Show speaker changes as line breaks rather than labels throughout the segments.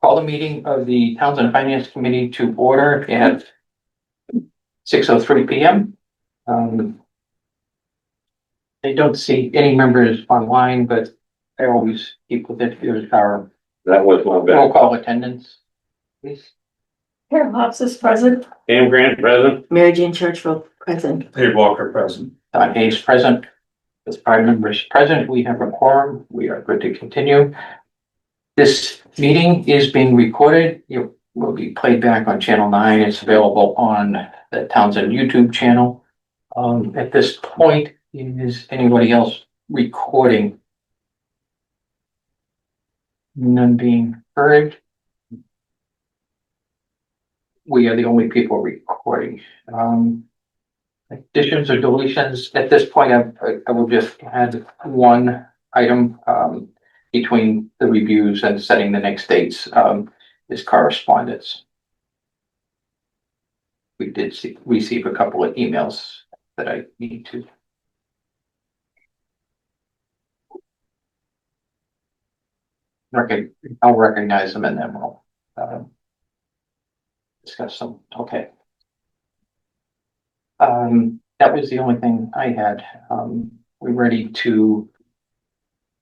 Call the meeting of the Townsend Finance Committee to order at 6:03 p.m. I don't see any members online, but I always keep with it. Here's our
That was my bad.
roll call attendance, please.
Carol Hobbs is present.
Pam Grant, present.
Mary Jane Churchville, present.
Dave Walker, present.
Don Hayes present. With 5 members present, we have a quorum. We are good to continue. This meeting is being recorded. It will be played back on Channel 9. It's available on the Townsend YouTube channel. At this point, is anybody else recording? None being heard. We are the only people recording. Additions or deletions, at this point, I will just add one item between the reviews and setting the next dates is correspondence. We did receive a couple of emails that I need to. I'll recognize them and then we'll discuss them. Okay. That was the only thing I had. We're ready to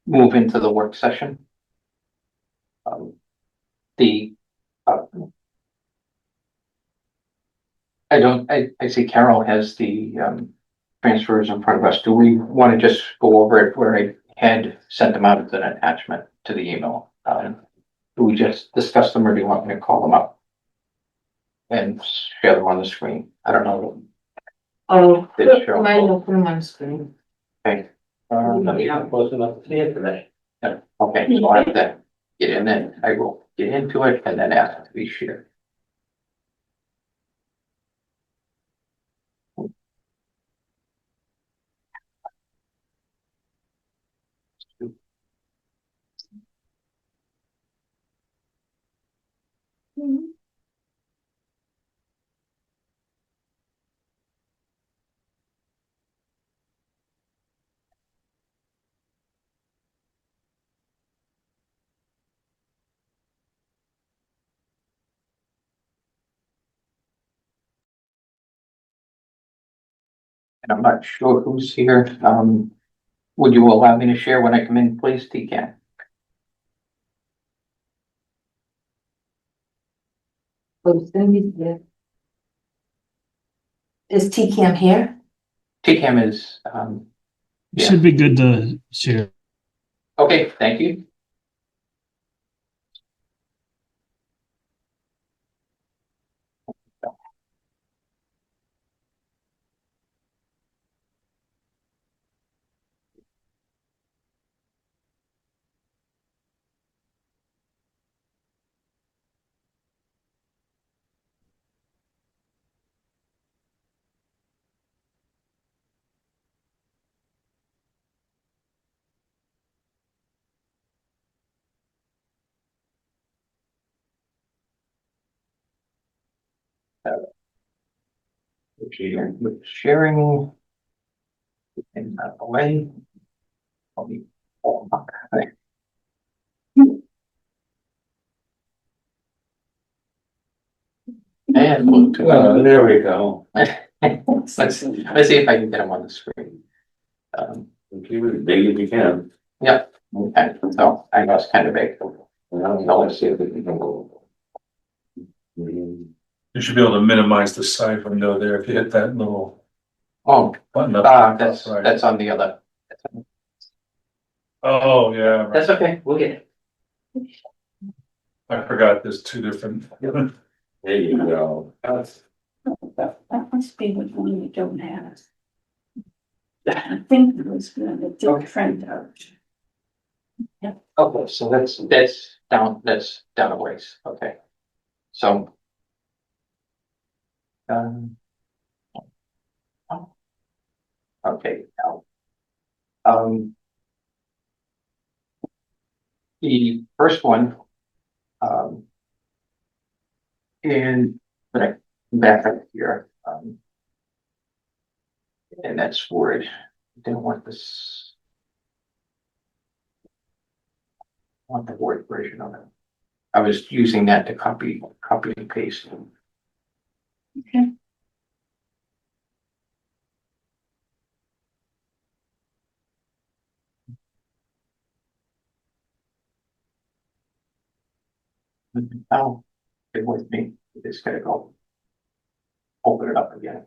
move into the work session. I see Carol has the transfers in front of us. Do we want to just go over it where I had sent them out as an attachment to the email? Do we just discuss them or do you want me to call them up and share them on the screen? I don't know.
Oh,
Did it show?
mine will put them on screen.
Okay.
Yeah.
Close enough to see it today.
Yeah, okay, so I have to get in there. I will get into it and then ask it to be shared. And I'm not sure who's here. Would you allow me to share when I come in, please, TCAM?
Oh, Cindy's there. Is T-Cam here?
TCAM is, Yeah.
Should be good to share.
okay, thank you. Sharing and away. I'll be and
There we go.
let's see if I can get them on the screen.
Keep it as big as you can.
Yeah, okay, so I know it's kind of big.
Now let's see if we can go.
You should be able to minimize the side window there if you hit that little
Oh,
button up.
that's
Right.
that's on the other.
Oh, yeah, right.
That's okay, we'll get it.
I forgot there's 2 different.
There you go.
That must be what one you don't have. I think it was a different.
Okay, so that's down a ways, okay. So. Okay, now. The first one. And but I back up here. And that's Word. I didn't want this. I want the Word version of it. I was using that to copy and paste.
Okay.
Oh, it with me, it's gonna go. Open it up again.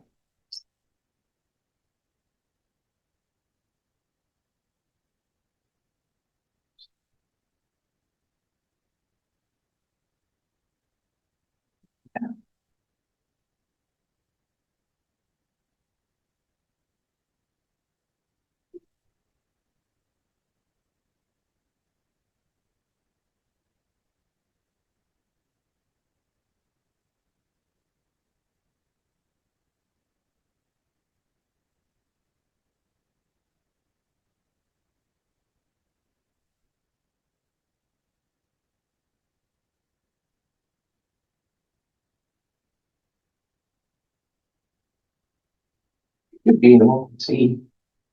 Could be able to see,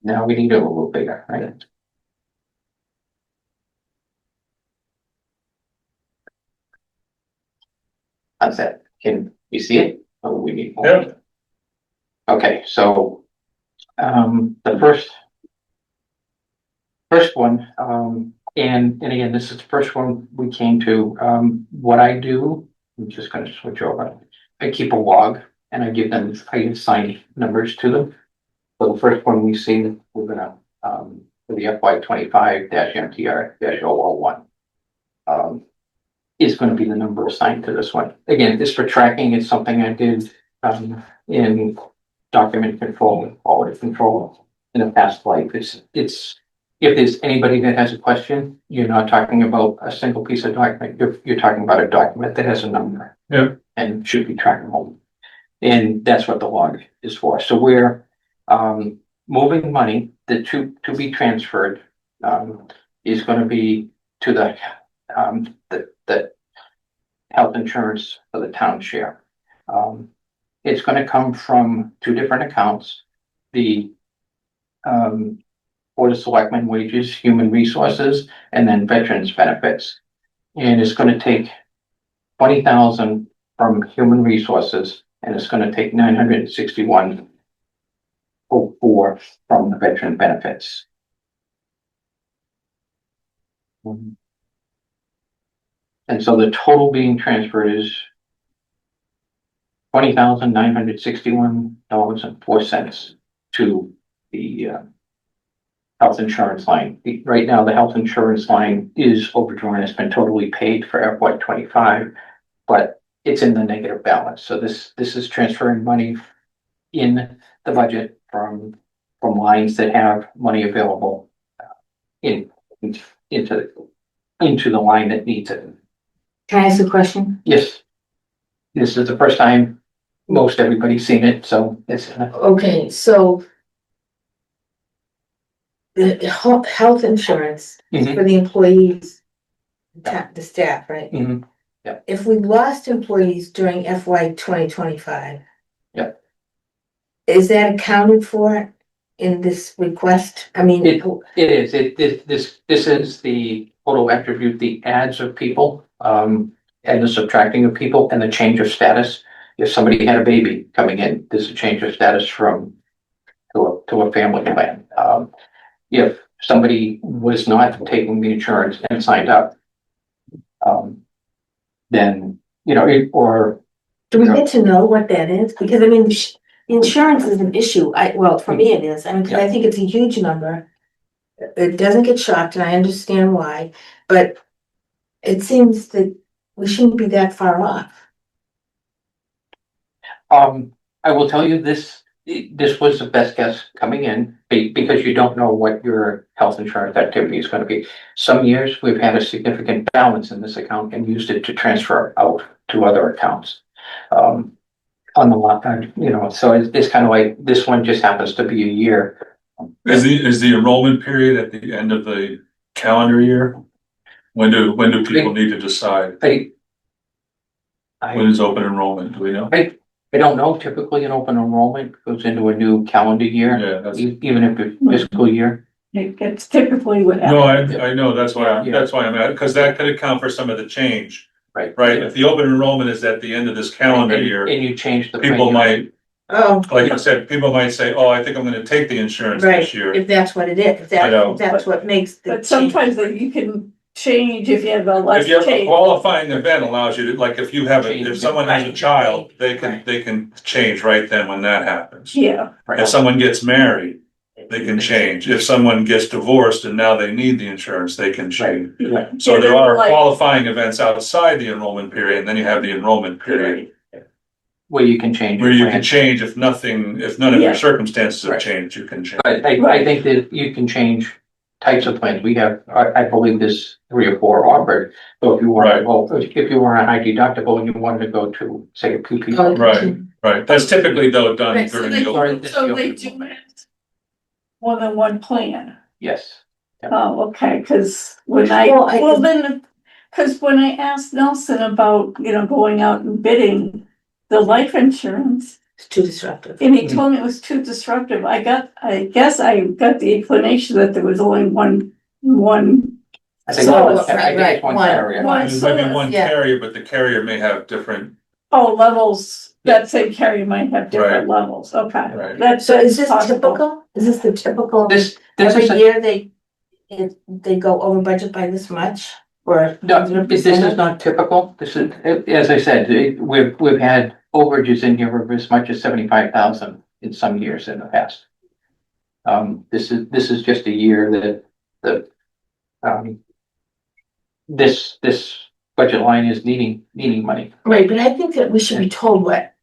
now we need it a little bigger, right? How's that? Can you see it? Oh, we need more.
Yeah.
Okay, so, the first one, and again, this is the first one we came to, what I do, I'm just gonna switch over. I keep a log and I assign numbers to them. So the first one we see, we're gonna, for the FY 25 MTR 001. Is gonna be the number assigned to this one. Again, this for tracking, it's something I did, in document control and quality control in a past life. It's, if there's anybody that has a question, you're not talking about a single piece of document, you're talking about a document that has a number.
Yeah.
And should be trackable. And that's what the log is for. So we're, moving money, to be transferred, is gonna be to the health insurance for the town share. It's gonna come from two different accounts. The Board of Selectmen wages, human resources, and then veterans benefits. And it's gonna take 20,000 from human resources, and it's gonna take 961.04 from the veteran benefits. And so the total being transferred is $20,961.04 to the health insurance line. Right now, the health insurance line is overdrawn. It's been totally paid for FY 25, but it's in the negative balance. So this is transferring money in the budget from lines that have money available into the line that needs it.
Can I ask a question?
Yes. This is the first time most everybody's seen it, so it's,
Okay, so the health insurance is for the employees, the staff, right?
Mhm.
If we lost employees during FY 2025.
Yeah.
Is that accounted for in this request? I mean.
It is, this is the total attribute, the adds of people, and the subtracting of people and the change of status. If somebody had a baby coming in, there's a change of status to a family plan. If somebody was not taking the insurance and signed up, then, or.
Do we get to know what that is? Because I mean, insurance is an issue. Well, for me it is. I mean, 'cause I think it's a huge number. It doesn't get shocked and I understand why, but it seems that we shouldn't be that far off.
I will tell you this was the best guess coming in because you don't know what your health insurance activity is going to be. Some years we've had a significant balance in this account and used it to transfer out to other accounts. On the lot, so it's kind of like this one just happens to be a year.
Is the enrollment period at the end of the calendar year? When do people need to decide? When is open enrollment? Do we know?
I don't know. Typically an open enrollment goes into a new calendar year.
Yeah, that's.
Even if it's fiscal year.
It's typically what
No,
happens.
I know, that's why I'm at, because that could account for some of the change
right.
right? If the open enrollment is at the end of this calendar
And-
year,
And you change the.
people might,
Oh,
like I said, people might say, oh, I think I'm gonna take the insurance
right,
this year.
if that's what it is, if
I know.
that's what makes the.
But sometimes you can change if you have a less
If you have a
change.
qualifying event allows you to, like, if you have, if someone has a
Right.
child,
Right.
they can change right then when that happens.
Yeah,
If someone gets married, they can change. If someone gets divorced and now they need the insurance, they can change.
Right.
So
Yeah,
there are
like-
qualifying events outside the enrollment period, and then you have the enrollment period
Where you can change.
where
your
you
plan.
can change if nothing, if none of
Yeah.
your circumstances have
Right.
changed, you can change.
But I think that you can change types of plans. We have, I believe there's 3 or 4 offered. So if you want,
Right.
well, if you were on high deductible and you wanted to go to, say, a PP.
Oh,
Right. Right, that's typically though done
Right, so
during
they-
the open.
so they do have more than one plan.
Yes.
Oh, okay, cause when cause when I asked Nelson about, going out and bidding the life insurance,
It's too disruptive.
and he told me it was too disruptive, I guess I got the explanation that there was only one.
I think,
So-
I think it's one
Right,
carrier.
one-
There's maybe one
Yeah.
carrier, but the carrier may have different,
Levels, that same carrier might have different levels, okay.
Right.
That's.
So is this
possible.
typical? Is this the typical,
This
every
is,
year they go over budget by this much? Or?
no, this is not typical. This is, as I said, we've had overages in here of as much as 75,000 in some years in the past. This is just a year that this budget line is needing money.
Right, but I think that we should be told what.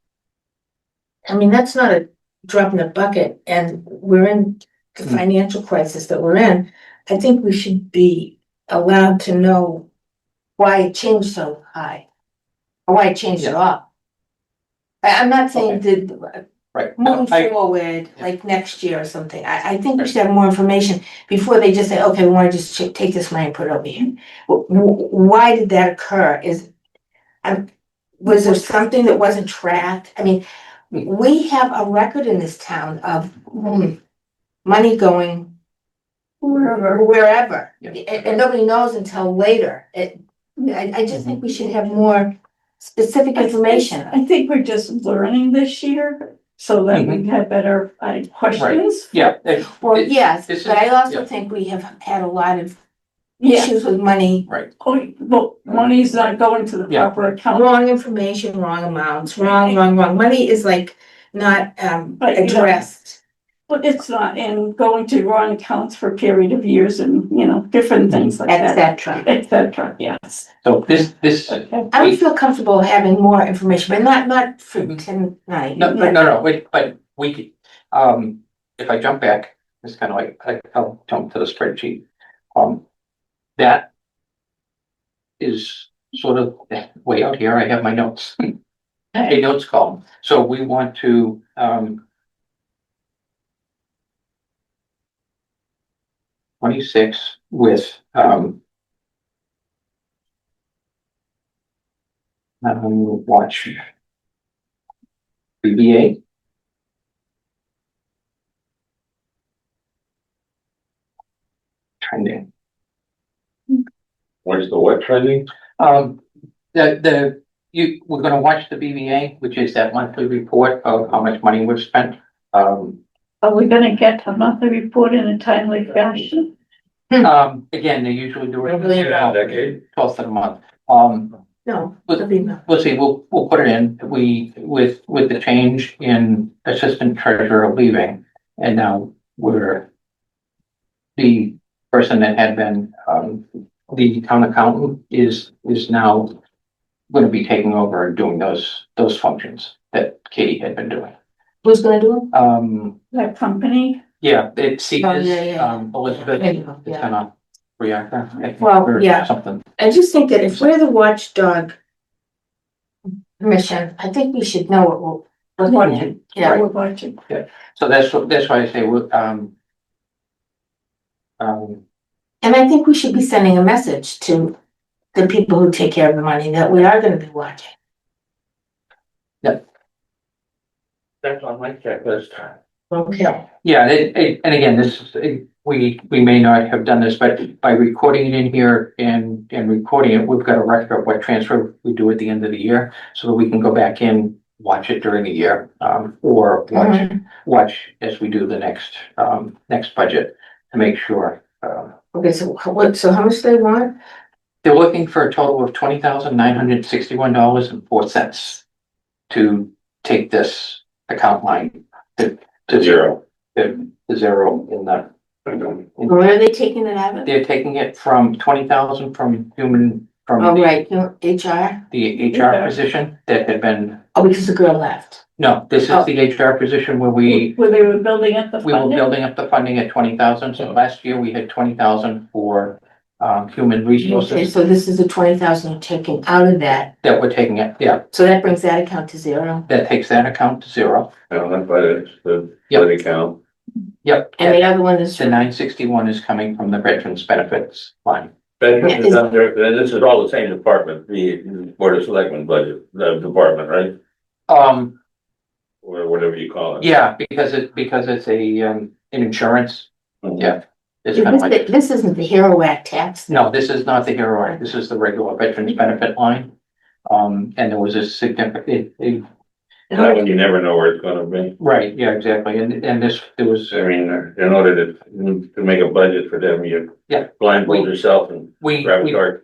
I mean, that's not a drop in the bucket, and we're in the
Hmm.
financial crisis that we're in. I think we should be allowed to know why it changed so high. Or why it changed at all. I'm not saying that
Right. No,
moving
I-
forward, like next year or something, I think we should have more information before they just say, okay, we wanna just take this money and put it over here. Why did that occur? Was there something that wasn't tracked? I mean, we have a record in this town of money going wherever,
Yeah.
and nobody knows until later. I just think we should have more specific information.
I think we're just learning this year, so that we have better questions.
Yeah.
Well, yes,
this is-
but I also
yeah.
think we have had a lot of
Yeah,
issues with money,
well, money's not going to the
Yeah.
proper account.
wrong information, wrong amounts, wrong. Money is like not
But, you know,
addressed.
But it's not, and going to wrong accounts for a period of years and, different things like
Et
that,
cetera.
et cetera, yes.
So this,
Okay.
I would feel comfortable having more information, but not for tonight.
no, wait, but we could, if I jump back, it's kind of like, I'll jump to the spreadsheet. That is sort of way out here. I have my notes. A notes column. So we want to, 26 with, watch. BBA. Trending.
Where's the what trending?
We're gonna watch the BBA, which is that monthly report of how much money we've spent.
Are we gonna get a monthly report in a timely fashion?
Again, they usually do it.
Really?
Decade.
12th of the month.
No, it'll be no.
We'll see, we'll put it in, with the change in assistant treasurer leaving, and now we're. The person that had been, the town accountant is now. Gonna be taking over and doing those functions that Katie had been doing.
Who's gonna do
That company?
Yeah, it's
Oh, yeah.
Elizabeth
it?
is
Yeah.
gonna react, I think,
Well,
or
yeah.
something.
I just think that if we're the watchdog commission, I think we should know what we're watching. Yeah,
We're watching.
So that's why I say,
and I think we should be sending a message to the people who take care of the money that we are gonna be watching.
That's on my checklist.
Okay,
Yeah, and again, this is, we may not have done this, but by recording it in here and recording it, we've got a record of what transfer we do at the end of the year, so that we can go back in, watch it during the year, or watch as we do the next budget to make sure.
okay, so so how much they want?
They're looking for a total of $20,961.04 to take this account line to
Zero.
the zero in the.
Where are they taking it out of?
They're taking it from 20,000 from
Oh, right, HR?
the HR position that had been,
Oh, because the girl left.
no, this is the HR position where
Where they were building up the
we were
funding?
building up the funding at 20,000. So last year we had 20,000 for human
Okay,
resources
so this is the 20,000 you're taking out of that,
that we're taking it, yeah,
so that brings that account to zero.
that takes that account to zero.
No, that's why it's the
Yep.
account.
Yep.
And the other one is,
The 961 is coming from the veterans benefits line.
Veterans is under, and this is all the same department, the Board of Selectmen budget, the department, right? Or whatever you call it.
Yeah, because it's a an insurance,
Mhm.
yeah. It's kind of like,
this isn't the Hero Act tax.
no, this is not the hero act, this is the regular veterans benefit line. And there was a significant,
That one, you never know where it's gonna be.
right, yeah, exactly, and there was,
I mean, in order to make a budget for them, you
Yeah.
blindfold yourself and
we,
grab a card.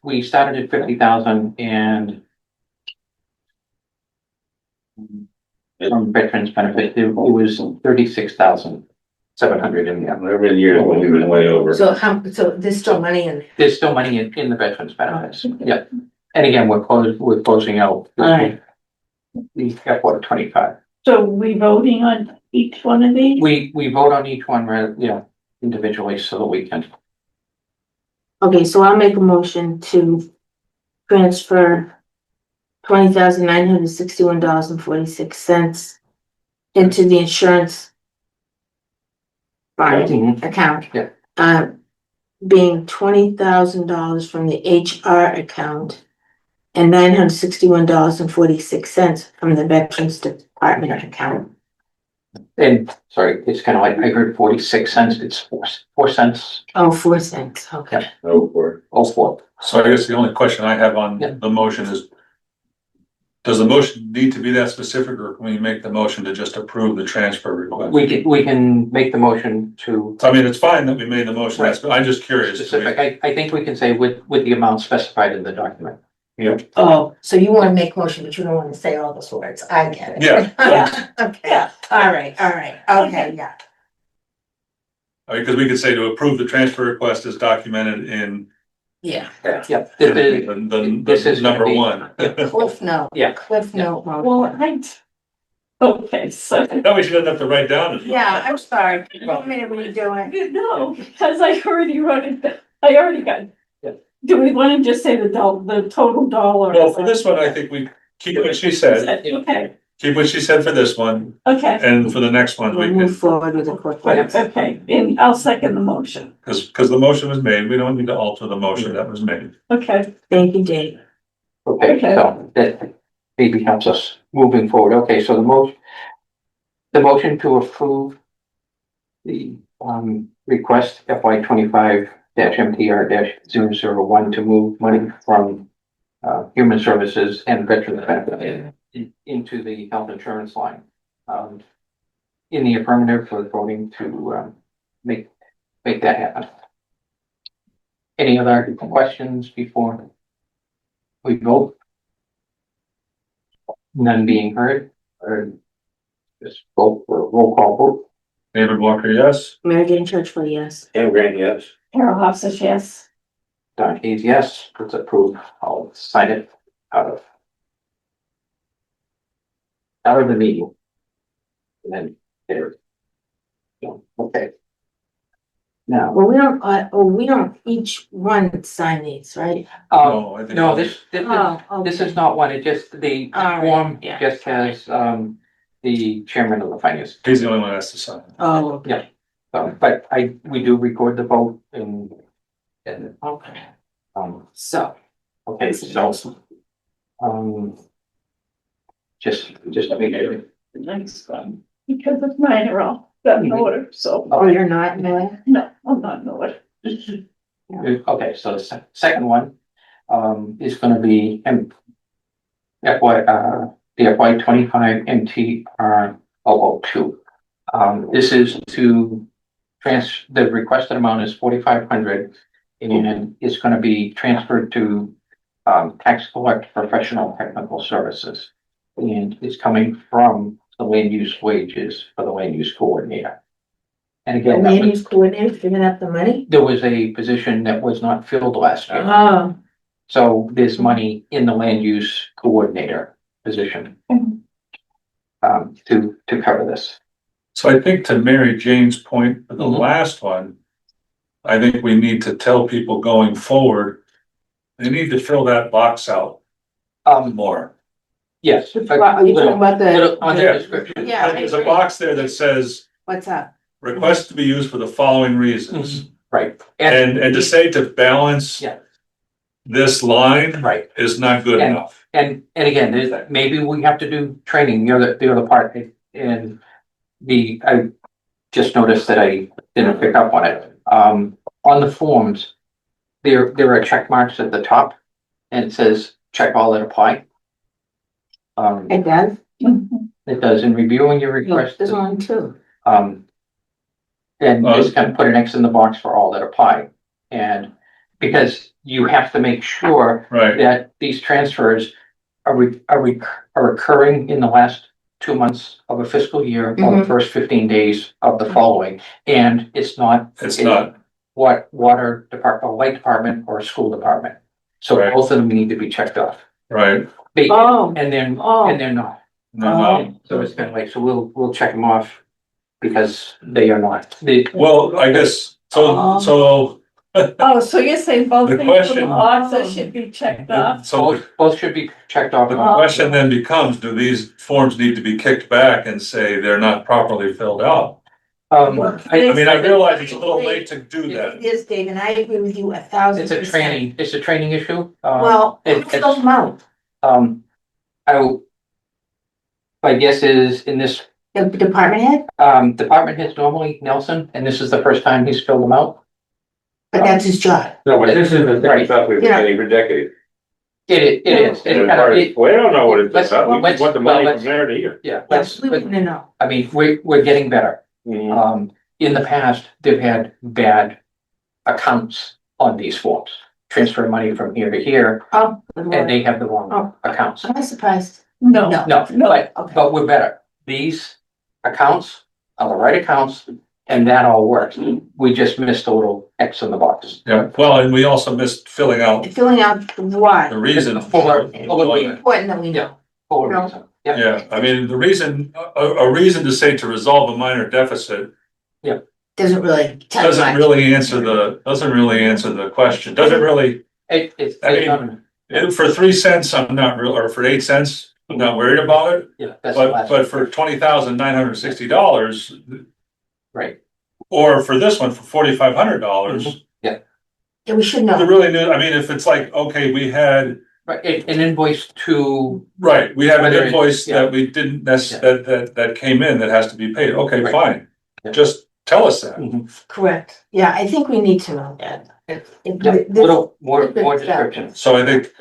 we started at 50,000 and from veterans benefit, it was 36,700 in there.
Every year, we've been way over.
So so there's still money in there.
There's still money in the veterans benefits, yeah. And again, we're closing out.
Alright.
The FY 25.
So we voting on each one of these?
We vote on each one, individually so that we can,
Okay, so I'll make a motion to transfer $20,961.46 into the insurance fund account.
Yeah.
Being $20,000 from the HR account and $961.46 from the Veterans Department account.
and sorry, it's kind of like, I heard 46 cents, it's 4 cents,
Oh, 4 cents, okay.
Oh, for.
oh, 4.
So I guess the only question I have on
Yeah.
the motion is, does the motion need to be that specific, or can we make the motion to just approve the transfer request?
We can make the motion to
I mean, it's fine that we made the motion, but I'm just curious.
specific, I think we can say with the amount specified in the document.
Oh, so you wanna make motion, but you don't wanna say all those words, I get it.
Yeah.
Yeah.
Okay,
Yeah.
all right, okay, yeah.
Because we could say to approve the transfer request is documented in
Yeah,
Yeah,
this is number
gonna be-
one.
Cliff note.
Yeah.
Cliff note. motion.
Well, okay, so.
No, we should have to write down.
Yeah, I'm sorry, you want me to redo it?
No, because I already wrote it, I already got.
Yeah.
Do we want to just say the total dollar?
Well, for this one, I think we keep what she said,
Okay,
keep what she said for this one,
okay,
and for the next one,
We'll
we
move
can,
forward with the quick ones.
okay, and I'll second the motion,
because the motion was made, we don't need to alter the motion that was made.
okay.
Thank you, Dave.
Okay,
Okay.
so that maybe helps us moving forward. Okay, so the motion to approve the request FY 25 MTR 001 to move money from human services and veterans benefit into the health insurance line. In the affirmative for voting to make that happen. Any other questions before we vote? None being heard, or just vote for a roll call vote.
David Walker, yes?
Mary Jane Churchwell, yes.
Cam Grant, yes.
Carol Hofstas, yes.
Don Hayes, yes, it's approved. I'll sign it out of the meeting. And then there. Okay. Now,
Well, we don't each one sign these, right?
No, I think-
no, this
Oh,
is not one, it just, the
All right,
form
yeah.
just has, the chairman of the finance.
He's the only one that has to sign.
Oh,
Yeah. So, but we do record the vote and,
okay,
so, okay, so, just to make sure.
The next one. because of mine are all done in order, so,
Oh, you're not, no?
no, I'm not in order.
Okay, so the second one, is gonna be the FY 25 MTR 002. This is to the requested amount is 4,500 and it's gonna be transferred to tax collect professional technical services. And it's coming from the land use wages for the land use coordinator. And
The
again,
land use coordinator giving up the money?
there was a position that was not filled last year.
Oh,
So there's money in the land use coordinator position. To cover this.
So I think to Mary Jane's point, for the
Mhm.
last one, I think we need to tell people going forward, they need to fill that box out more.
Yes.
are you talking about
Little on the
Yeah.
description.
Yeah.
There's a box there that says,
what's up?
request to be used for the following reasons.
Right.
And to say to balance
Yeah.
this line
Right,
is not good
And-
enough.
and again, maybe we have to do training, the other part, and I just noticed that I didn't pick up on it. On the forms, there are check marks at the top, and it says, check all that apply.
It does?
It does, in reviewing your request.
There's one too.
And just kind of put an X in the box for all that apply. And because you have to make sure
Right,
that these transfers are occurring in the last 2 months of a fiscal year or the
Mhm.
first 15 days of the following. And it's not.
it's not,
What water department, or light department or school department. So
Right.
both of them need to be checked off.
right.
Oh,
And then,
oh.
and they're not.
No.
So it's kind of like, so we'll check them off because they are not.
Well, I guess, so
Oh, so you're saying both
The
things
question-
from the boxes should be checked off?
so
Both should be checked off.
the question then becomes, do these forms need to be kicked back and say they're not properly filled out? I mean, I realize it's a little late to do that.
It is, Dave, and I agree with you 1,000%.
It's a training issue.
Well, who fills them out?
My guess is in this,
The department head?
department heads normally Nelson, and this is the first time he's filled them out.
But that's his job.
No, but this is the same stuff we've been
Yeah.
getting for decades.
It is. It's
And as
kind
far
of,
as, we don't know what it's
let's-
about, we
let's-
just want the
well,
money
let's-
from there to here.
yeah,
Yes, we wouldn't know.
I mean, we're getting better.
Mhm.
In the past, they've had bad accounts on these forms. Transfer money from here to here,
Oh,
and they have the wrong
Oh.
accounts.
am I surprised?
No,
No.
No,
No.
Okay.
but we're better. These accounts are the right accounts, and that all works. We just missed a little X in the box.
Yeah, well, and we also missed filling out
Filling out why?
the reason.
Fuller-
for
fuller
employment.
Important that we know.
Full
No.
reason. Yep.
Yeah, I mean, the reason, a reason to say to resolve a minor deficit
Doesn't really tell you
doesn't
much.
really answer the question, doesn't really,
It's,
I mean- for 3 cents, I'm not real, or for 8 cents, I'm not worried about it.
yeah, that's the last.
But for $20,960,
Right,
or for this one, for $4,500,
Yeah, we should
the
know.
really new, I mean, if it's like, okay, we had,
right, an invoice to,
right, we have an
Whether it's-
invoice
yeah.
that we didn't that came in that has to be paid, okay,
Right.
fine.
Yeah.
Just tell us that.
Correct. Yeah, I think we need to know that.
yeah, little more description.
So I think,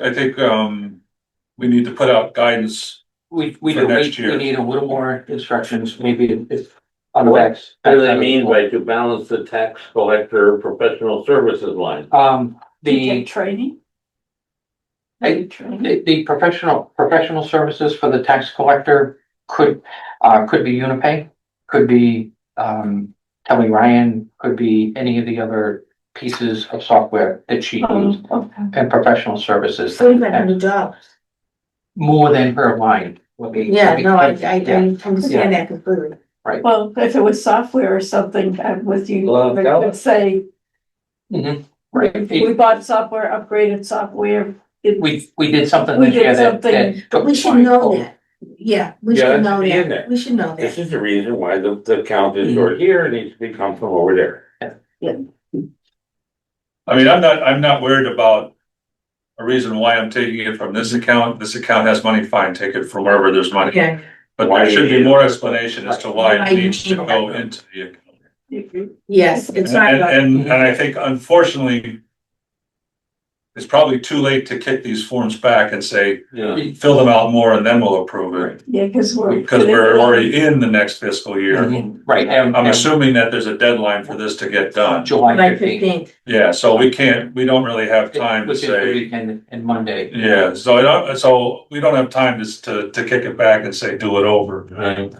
we need to put out guidance.
We
For
do,
next year.
we need a little more instructions, maybe it's on the backs.
What do they mean by to balance the tax collector professional services line?
You
The,
take training?
I-
Maybe training.
the professional services for the tax collector could be Unipay, could be, Kelly Ryan, could be any of the other pieces of software that she used,
Okay.
and professional services.
$4,500.
More than her line.
Yeah, no, I
Yeah.
understand that completely.
Well, if it was software or something, I'm with you,
Well,
but
tell
could say,
Mhm. Right,
if we bought software, upgraded software.
we did something
We
this
did
year that.
something-
that
But
took
we should
mine
know
over.
that. Yeah, we
Yeah,
should
that
know
should be in
that.
there.
We should know
This
that.
is the reason why the count is short here, it needs to come from over there.
I mean, I'm not worried about a reason why I'm taking it from this account has money, fine, take it from wherever there's money.
Yeah,
But
Why
there should be
it-
more explanation as to why
Why
it
you
needs to
need
go
that.
into the account.
Yes, it's not.
And I think unfortunately, it's probably too late to kick these forms back and say,
Yeah.
fill them out more and then we'll approve it.
Yeah, because we're.
Because we're already in the next fiscal year.
Mhm. Right,
I'm
and
assuming that there's a deadline for this to get done.
July
July
15th.
15th.
Yeah, so we don't really have time to
Which is the
say,
weekend and Monday.
yeah, so we don't have time to kick it back and say, do it over.
Right.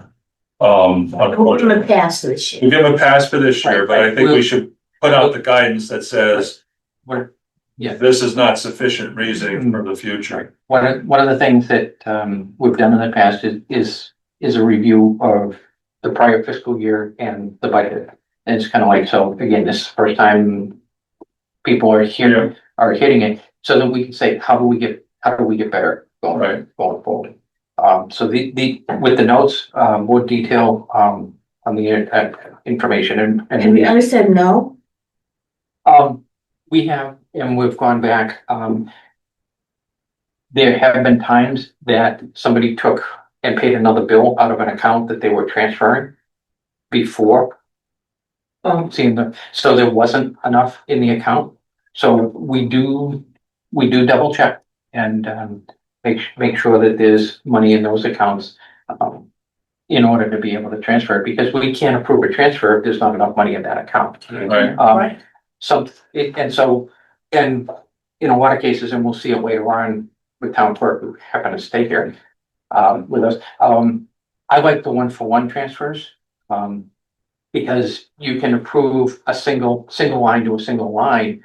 We'll give them
Unfortunately,
a pass this
we
year.
give them a pass for this year,
Right,
but I
right.
think we
We'll-
should put out the guidance that says,
What- Yeah.
this is not sufficient reasoning for the future.
One of the things that we've done in the past is a review of the prior fiscal year and the budget. And it's kind of like, so again, this is the first time people are here, are hitting it, so that we can say, how do we get better going forward? So with the notes, more detail on the information
Have you ever said no?
we have, and we've gone back, there have been times that somebody took and paid another bill out of an account that they were transferring before
Oh,
seeing so there wasn't enough in the account. So we do double check and make sure that there's money in those accounts in order to be able to transfer it, because we can't approve a transfer if there's not enough money in that account.
Right,
right.
And in a lot of cases, and we'll see it later on with town clerk who happen to stay here with us. I like the 1-for-1 transfers, because you can approve a single line to a single line.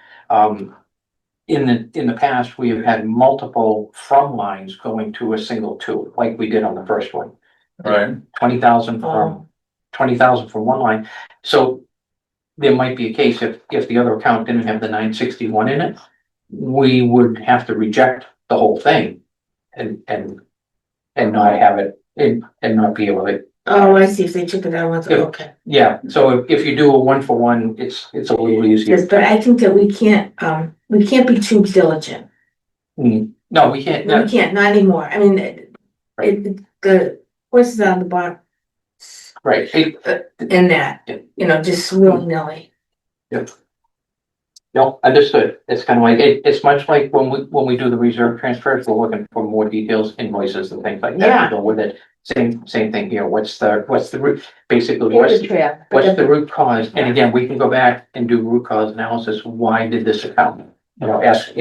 In the past, we have had multiple from lines going to a single two, like we did on the first one.
right.
20,000 from one line. So there might be a case if the other account didn't have the 961 in it, we would have to reject the whole thing and not have it and not be able to.
Oh, I see. If they took it out, once,
Yeah.
okay.
Yeah, so if you do a 1-for-1, it's a little easier.
Yes, but I think that we can't be too diligent.
No, we can't.
We can't, not anymore. I mean, the horse is on the box
Right.
in that, just willy-nilly.
No, understood. It's kind of like, it's much like when we do the reserve transfers, we're looking for more details, invoices and things like that.
Yeah.
To go with it. Same thing here. What's the root, basically,
Paper trail.
what's the root cause? And again, we can go back and do root cause analysis. Why did this account? Ask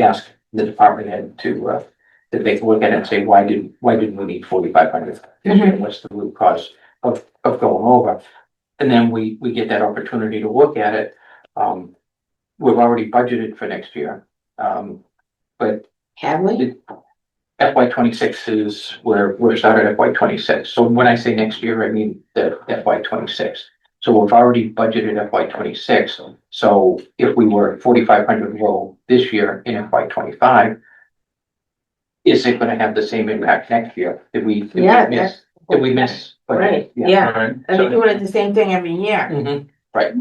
the department head to take a look at it and say, why did we need 4,500?
Mhm.
What's the root cause of going over? And then we get that opportunity to look at it. We've already budgeted for next year. But
Have we?
FY 26 is where we're started FY 26. So when I say next year, I mean the FY 26. So we've already budgeted FY 26. So if we were at 4,500 low this year in FY 25, is it gonna have the same impact next year? Did we miss?
Right,
Yeah.
yeah.
Right.
And they're doing it the same thing every year.
Mhm. Right,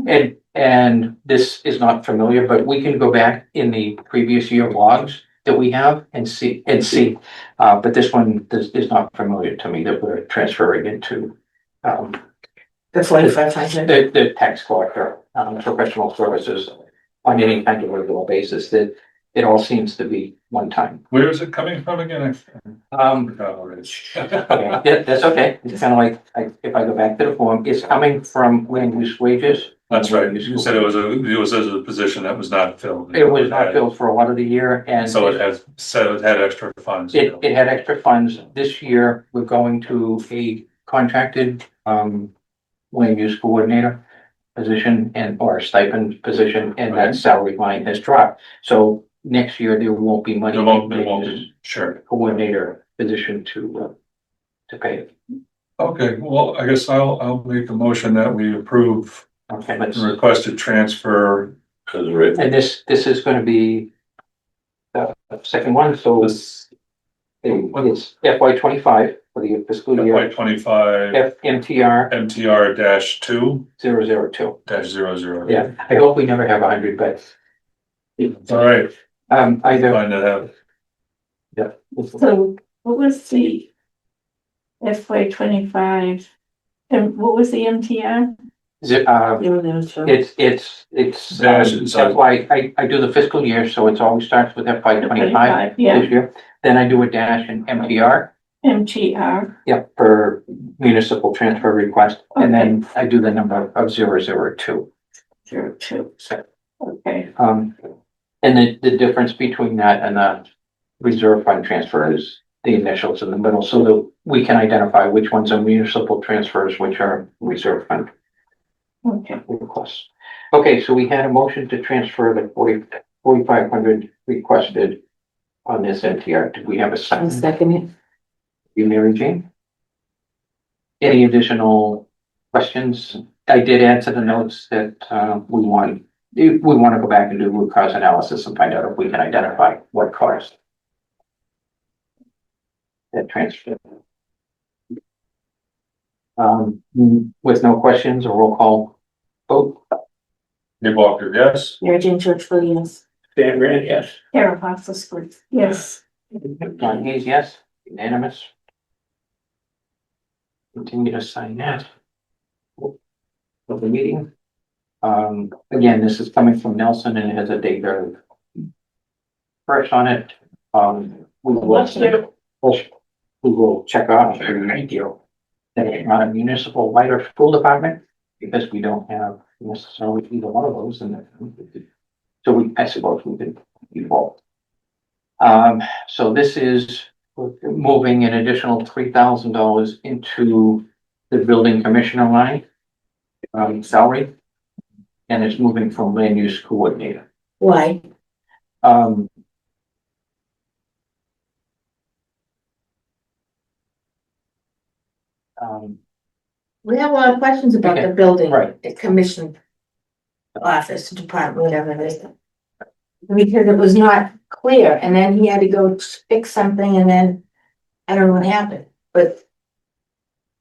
and this is not familiar, but we can go back in the previous year logs that we have and see, but this one is not familiar to me that we're transferring into
The 4,500.
the tax collector, professional services on any kind of regular basis, that it all seems to be one time.
Where is it coming from again?
Okay, yeah, that's okay. It's kind of like, if I go back to the form, it's coming from land use wages.
That's right. You said it was a position that was not filled.
It was not filled for a lot of the year, and
So it had extra funds.
it had extra funds. This year, we're going to a contracted land use coordinator position or stipend position, and that salary line has dropped. So next year, there won't be money.
There won't
in the
be, sure.
coordinator position to pay.
Okay, well, I guess I'll make a motion that we approve
Okay, let's,
the requested transfer.
As written.
and this is gonna be the second one, so
This
it's FY 25 for the fiscal
FY
year,
25
MTR
MTR -2
002.
-00.
Yeah, I hope we never have 100, but
All right,
either.
fine to have.
So what was the FY 25. And what was the MTR?
Is it, it's,
Dash inside.
that's why I do the fiscal year, so it always starts with FY 25
Yeah,
this year. Then I do a dash in MTR,
MTR.
for municipal transfer request, and then I do the number of 002.
02.
So,
Okay,
and the difference between that and the reserve fund transfer is the initials in the middle, so that we can identify which ones are municipal transfers, which are reserve fund
okay.
requests. Okay, so we had a motion to transfer the 4,500 requested on this MTR. Did we have a
I'll
second?
second it.
You, Mary Jane? Any additional questions? I did add to the notes that we want to go back and do root cause analysis and find out if we can identify what caused that transfer. With no questions, a roll call vote.
Dave Walker, yes?
Mary Jane Churchville, yes.
Dan Grant, yes.
Kara Foster, yes.
John Hayes, yes. Unanimous. Continue to sign that. Of the meeting. Again, this is coming from Nelson and it has a date of fresh on it. We will check out for radio that it's not a municipal light or school department because we don't have necessarily either one of those in the. So I suppose we could evolve. So this is moving an additional $3,000 into the building commissioner line. Salary. And it's moving from land use coordinator.
Why? We have a lot of questions about the building.
Right.
The commission office, department, whatever it is. Because it was not clear, and then he had to go fix something, and then I don't know what happened, but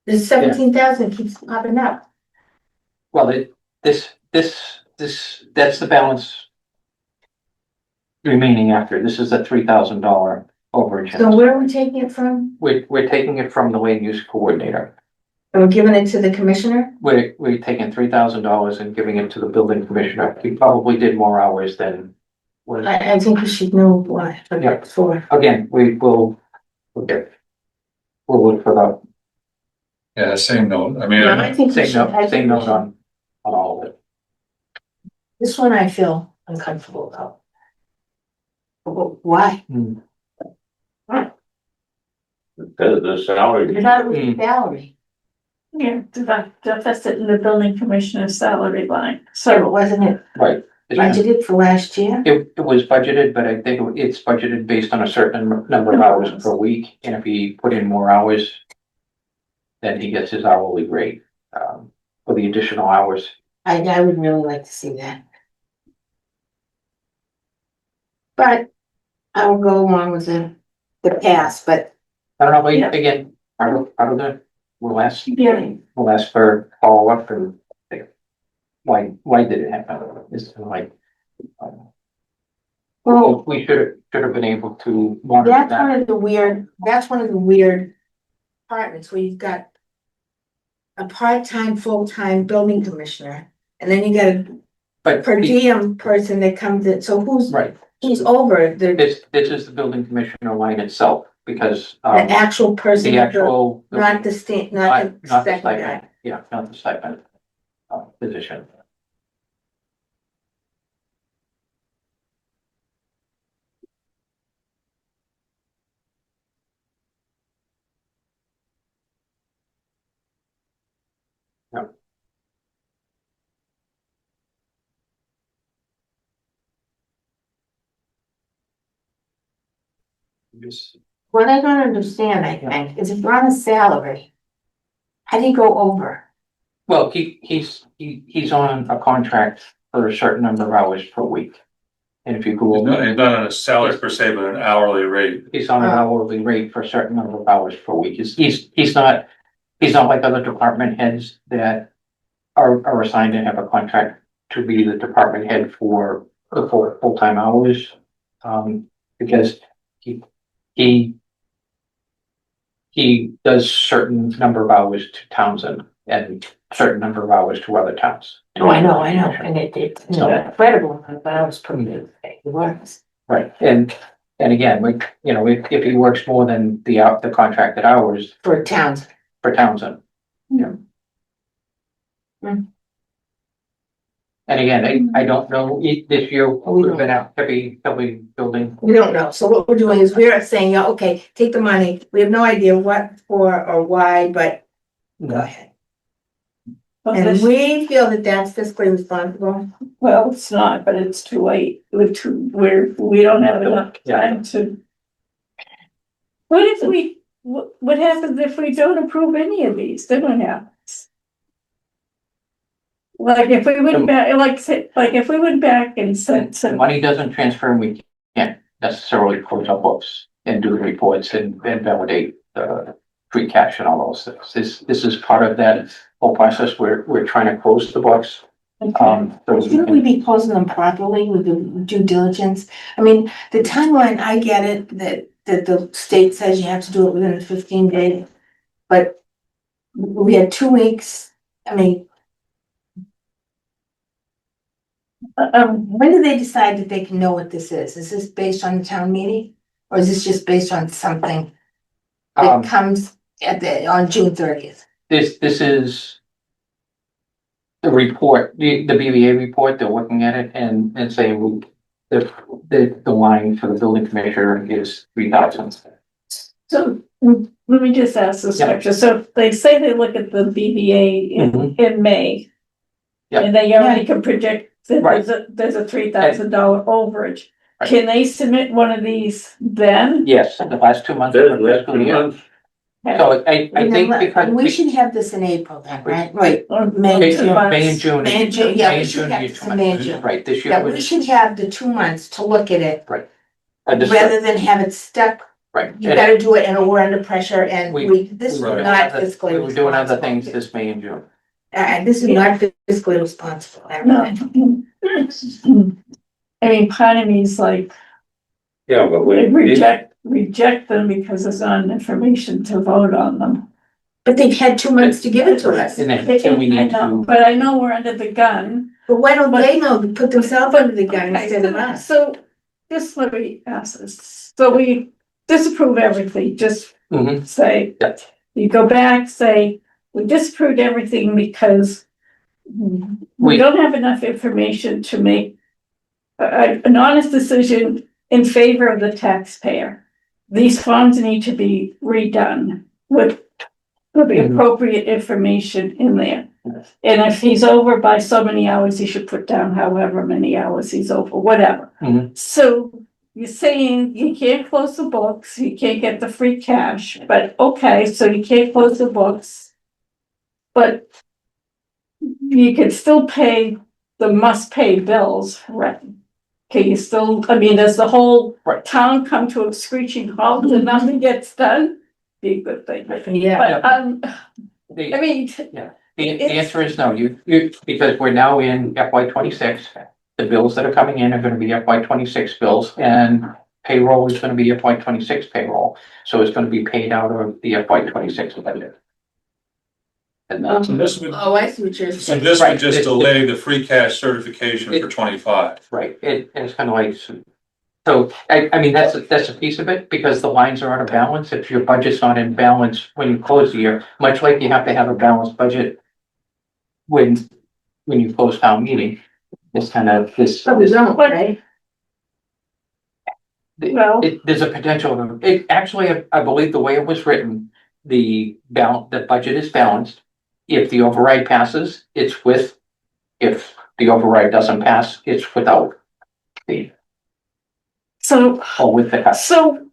this 17,000 keeps popping up.
Well, that's the balance remaining after. This is a $3,000 overage.
So where are we taking it from?
We're taking it from the land use coordinator.
And we're giving it to the commissioner?
We're taking $3,000 and giving it to the building commissioner. He probably did more hours than was.
I think we should know what it's for.
Again, we'll look for the
Yeah, same note. I mean,
Yeah, I think we should.
same note on all of it.
This one I feel uncomfortable about. Why?
Because of the salary.
Because that was salary.
Yeah, the deficit in the building commissioner's salary line,
So
so.
wasn't it
Right.
budgeted for last year?
It was budgeted, but I think it's budgeted based on a certain number of hours per week, and if he put in more hours, then he gets his hourly rate, for the additional hours.
I would really like to see that. But I will go along with the pass, but
I don't know, but
Yeah.
again, part of the, we'll ask
Yeah,
for follow-up and like, why did it happen? It's like,
well,
we should have been able to monitor
that's
that.
one of the weird departments where you've got a part-time, full-time building commissioner, and then you got a
But
per diem person that comes in, so who's
right,
over the
this is the building commissioner line itself, because
actual person?
the actual.
Not the not the
Not the
second guy.
stipend, yeah, not the stipend position. Yeah. Just,
What I don't understand, I think, is if you're on a salary, how do you go over?
well, he's on a contract for a certain number of hours per week. And if you go
he's not on a salary per se, but an hourly rate.
he's on an hourly rate for a certain number of hours per week. He's not like other department heads that are assigned to have a contract to be the department head for the full-time hours. Because he he does certain number of hours to Townsend and certain number of hours to other towns.
Oh, I know, and it's incredible, but I was pretty good. It was.
Right, and again, we, you know, if he works more than the contracted hours
For towns.
for Townsend. Yeah.
Hmm.
And again, I don't know, this year, we've been out heavy building.
We don't know, so what we're doing is we're saying, yeah, okay, take the money, we have no idea what for or why, but go ahead. And we feel that that's fiscally responsible.
Well, it's not, but it's too late, we don't have enough time to. What if what happens if we don't approve any of these, then what happens? Like if we went back, like if we went back and said,
The money doesn't transfer and we can't necessarily close our books and do the reports and validate the free cash and all those things. This is part of that whole process. We're trying to close the books. So
Shouldn't we be closing them properly with the due diligence? I mean, the timeline, I get it, that the state says you have to do it within 15 days. But we had 2 weeks, I mean. When do they decide that they can know what this is? Is this based on the town meeting? Or is this just based on something that comes on June 30th?
This is the report, the BVA report, they're looking at it and saying the line for the building commissioner is 3,000.
so let me just ask this question, so they say they look at the BVA in May.
Yep.
And they already can predict that
Right.
there's a $3,000 overage.
Right.
Can they submit one of these then?
Yes, the last 2 months.
There's last 2 months.
So I think because.
We should have this in April then, right? Right,
Or
May,
May
June.
and June.
May and June, yeah,
May
we
and
should
June,
have
you
this
two
in May and
months.
June.
Right, this year.
Yeah, we should have the 2 months to look at it, rather than have it stuck.
Right.
You gotta do it and we're under pressure and this is
were
not
doing
fiscally
We were doing other
responsible.
things this May and June.
This is not fiscally responsible. I
No.
don't think.
I mean, part of me is like,
Yeah, but
we reject them because there's not information to vote on them.
But they've had 2 months to give it to us.
And then we
I
need
know,
to,
but I know we're under the gun.
But why don't they know to put themselves under the gun
Okay,
instead of us?
So, just let me ask this, so we disapprove everything, just
Mhm.
say,
Yeah.
you go back, say, we disapproved everything because we
We-
don't have enough information to make an honest decision in favor of the taxpayer. These funds need to be redone with the
Mhm.
appropriate information in there. And if he's over by so many hours, he should put down however many hours he's over, whatever.
Mhm.
So you're saying you can't close the books, you can't get the free cash, but okay, so you can't close the books. But you can still pay the must pay bills, right? Can you still, I mean, does the whole
Right.
town come to a screeching halt and nothing gets done? Be a good thing.
Yeah.
But,
the,
I mean,
the answer is no, you, because we're now in FY 26. The bills that are coming in are gonna be FY 26 bills and payroll is gonna be FY 26 payroll. So it's gonna be paid out of the FY 26 budget. And that's,
So this would,
Oh, I see what you're
so
saying.
this
Right.
would just delay the free cash certification for 25.
right, it's kind of like, so, I mean, that's a piece of it, because the lines are out of balance, if your budget's not in balance when you close the year, much like you have to have a balanced budget when you close town meeting, it's kind of this.
But we don't, right?
well,
There's a potential, actually, I believe the way it was written, the budget is balanced. If the override passes, it's with, if the override doesn't pass, it's without the,
so,
or with the cut.
so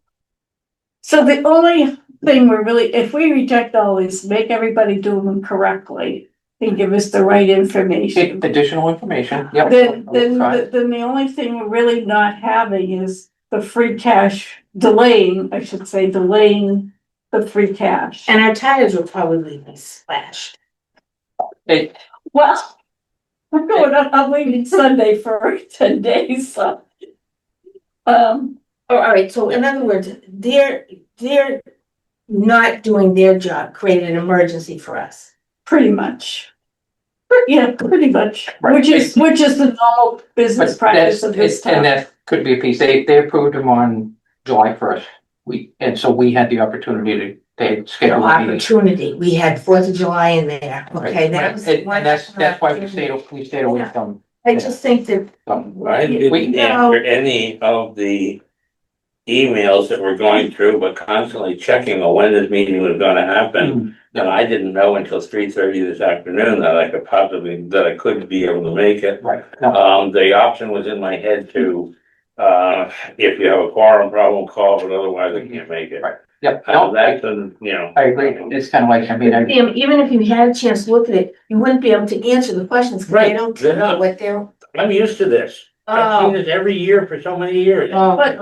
the only thing we're really, if we reject all these, make everybody do them correctly and give us the right information.
Additional information, yep.
Then the only thing we're really not having is the free cash delaying, I should say, delaying the free cash.
And our tires will probably be slashed.
Well, I'm going on, I'm leaving Sunday for 10 days, so.
Oh, all right, so in other words, their not doing their job created an emergency for us.
Pretty much. Yeah, pretty much,
Right.
which is the normal business
But
practice
that's,
of this
and
town.
that could be a piece, they approved them on July 1st. And so we had the opportunity to schedule a meeting.
Opportunity, we had 4th of July in there, okay, that was.
And that's why we stayed away from.
I just think that,
I didn't answer any of the emails that were going through, but constantly checking on when this meeting was gonna happen. And I didn't know until 3:30 this afternoon that I could be able to make it.
Right, no,
The option was in my head to, if you have a quorum problem, call, but otherwise I can't make it.
Right. yep, no,
That's, you know.
I agree, it's kind of like, I mean,
even if you had a chance to look at it, you wouldn't be able to answer the questions, because they
Right,
don't
they're
tell
not.
what they're.
I'm used to this. I've seen
Oh,
this every year for so many years.
but,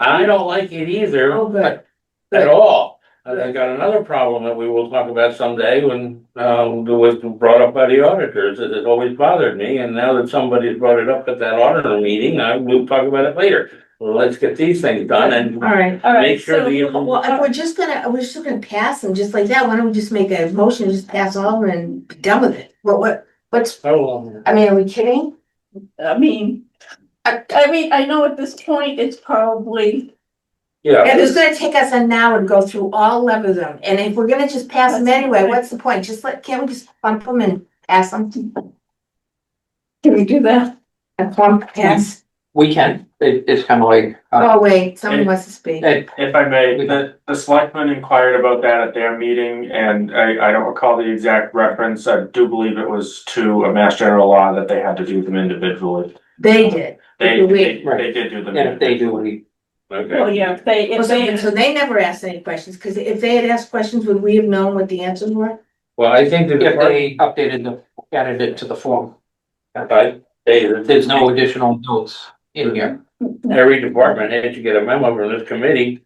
I don't like it either
oh, good.
at all. And I got another problem that we will talk about someday when, it was brought up by the auditors. It has always bothered me, and now that somebody's brought it up at that auditor meeting, I will talk about it later. Well, let's get these things done and
All right.
All right,
make sure
so-
the.
Well, if we're just gonna pass them just like that, why don't we just make a motion, and just pass all of them and be done with it? What's,
Oh,
I mean, are we kidding?
I mean, I know at this point, it's probably,
yeah.
And it's gonna take us an hour to go through all 11 of them, and if we're gonna just pass them
That's
anyway,
fine.
what's the point? Can't we just bump them and pass them?
can we do that?
A bump pass?
we can, it's kind of like,
Oh, wait, someone wants to speak.
If I may, the selectmen inquired about that at their meeting, and I don't recall the exact reference. I do believe it was to a mass general law that they had to do them individually.
They did.
They
Right.
did do them.
and if they do,
individually.
we,
Okay.
Well, yeah,
So they never asked any questions, because if they had asked questions, would we have known what the answers were?
Well, I think that
if they added it to the form,
there's
there's no additional notes in here.
every department had to get a memo from this committee.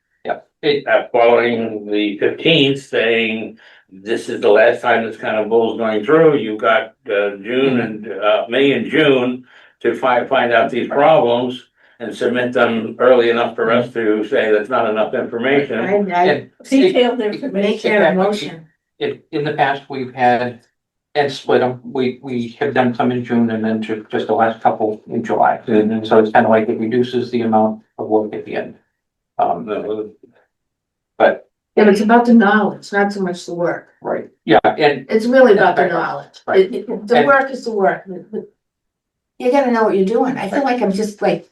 It,
Following the 15th saying, this is the last time this kind of bull's going through. You've got, June and, May and June to find out these problems and submit them early enough for us to say that's not enough information.
I
and
Detailed
make
information.
that a motion.
in the past, we've had, and split them, we have done some in June and then just the last couple in July. And so it's kind of like it reduces the amount of work at the end. But,
Yeah, but it's about the knowledge, not so much the work.
right, yeah, and
It's really about the knowledge.
Right.
The work is the work. But you gotta know what you're doing. I feel like I'm just like,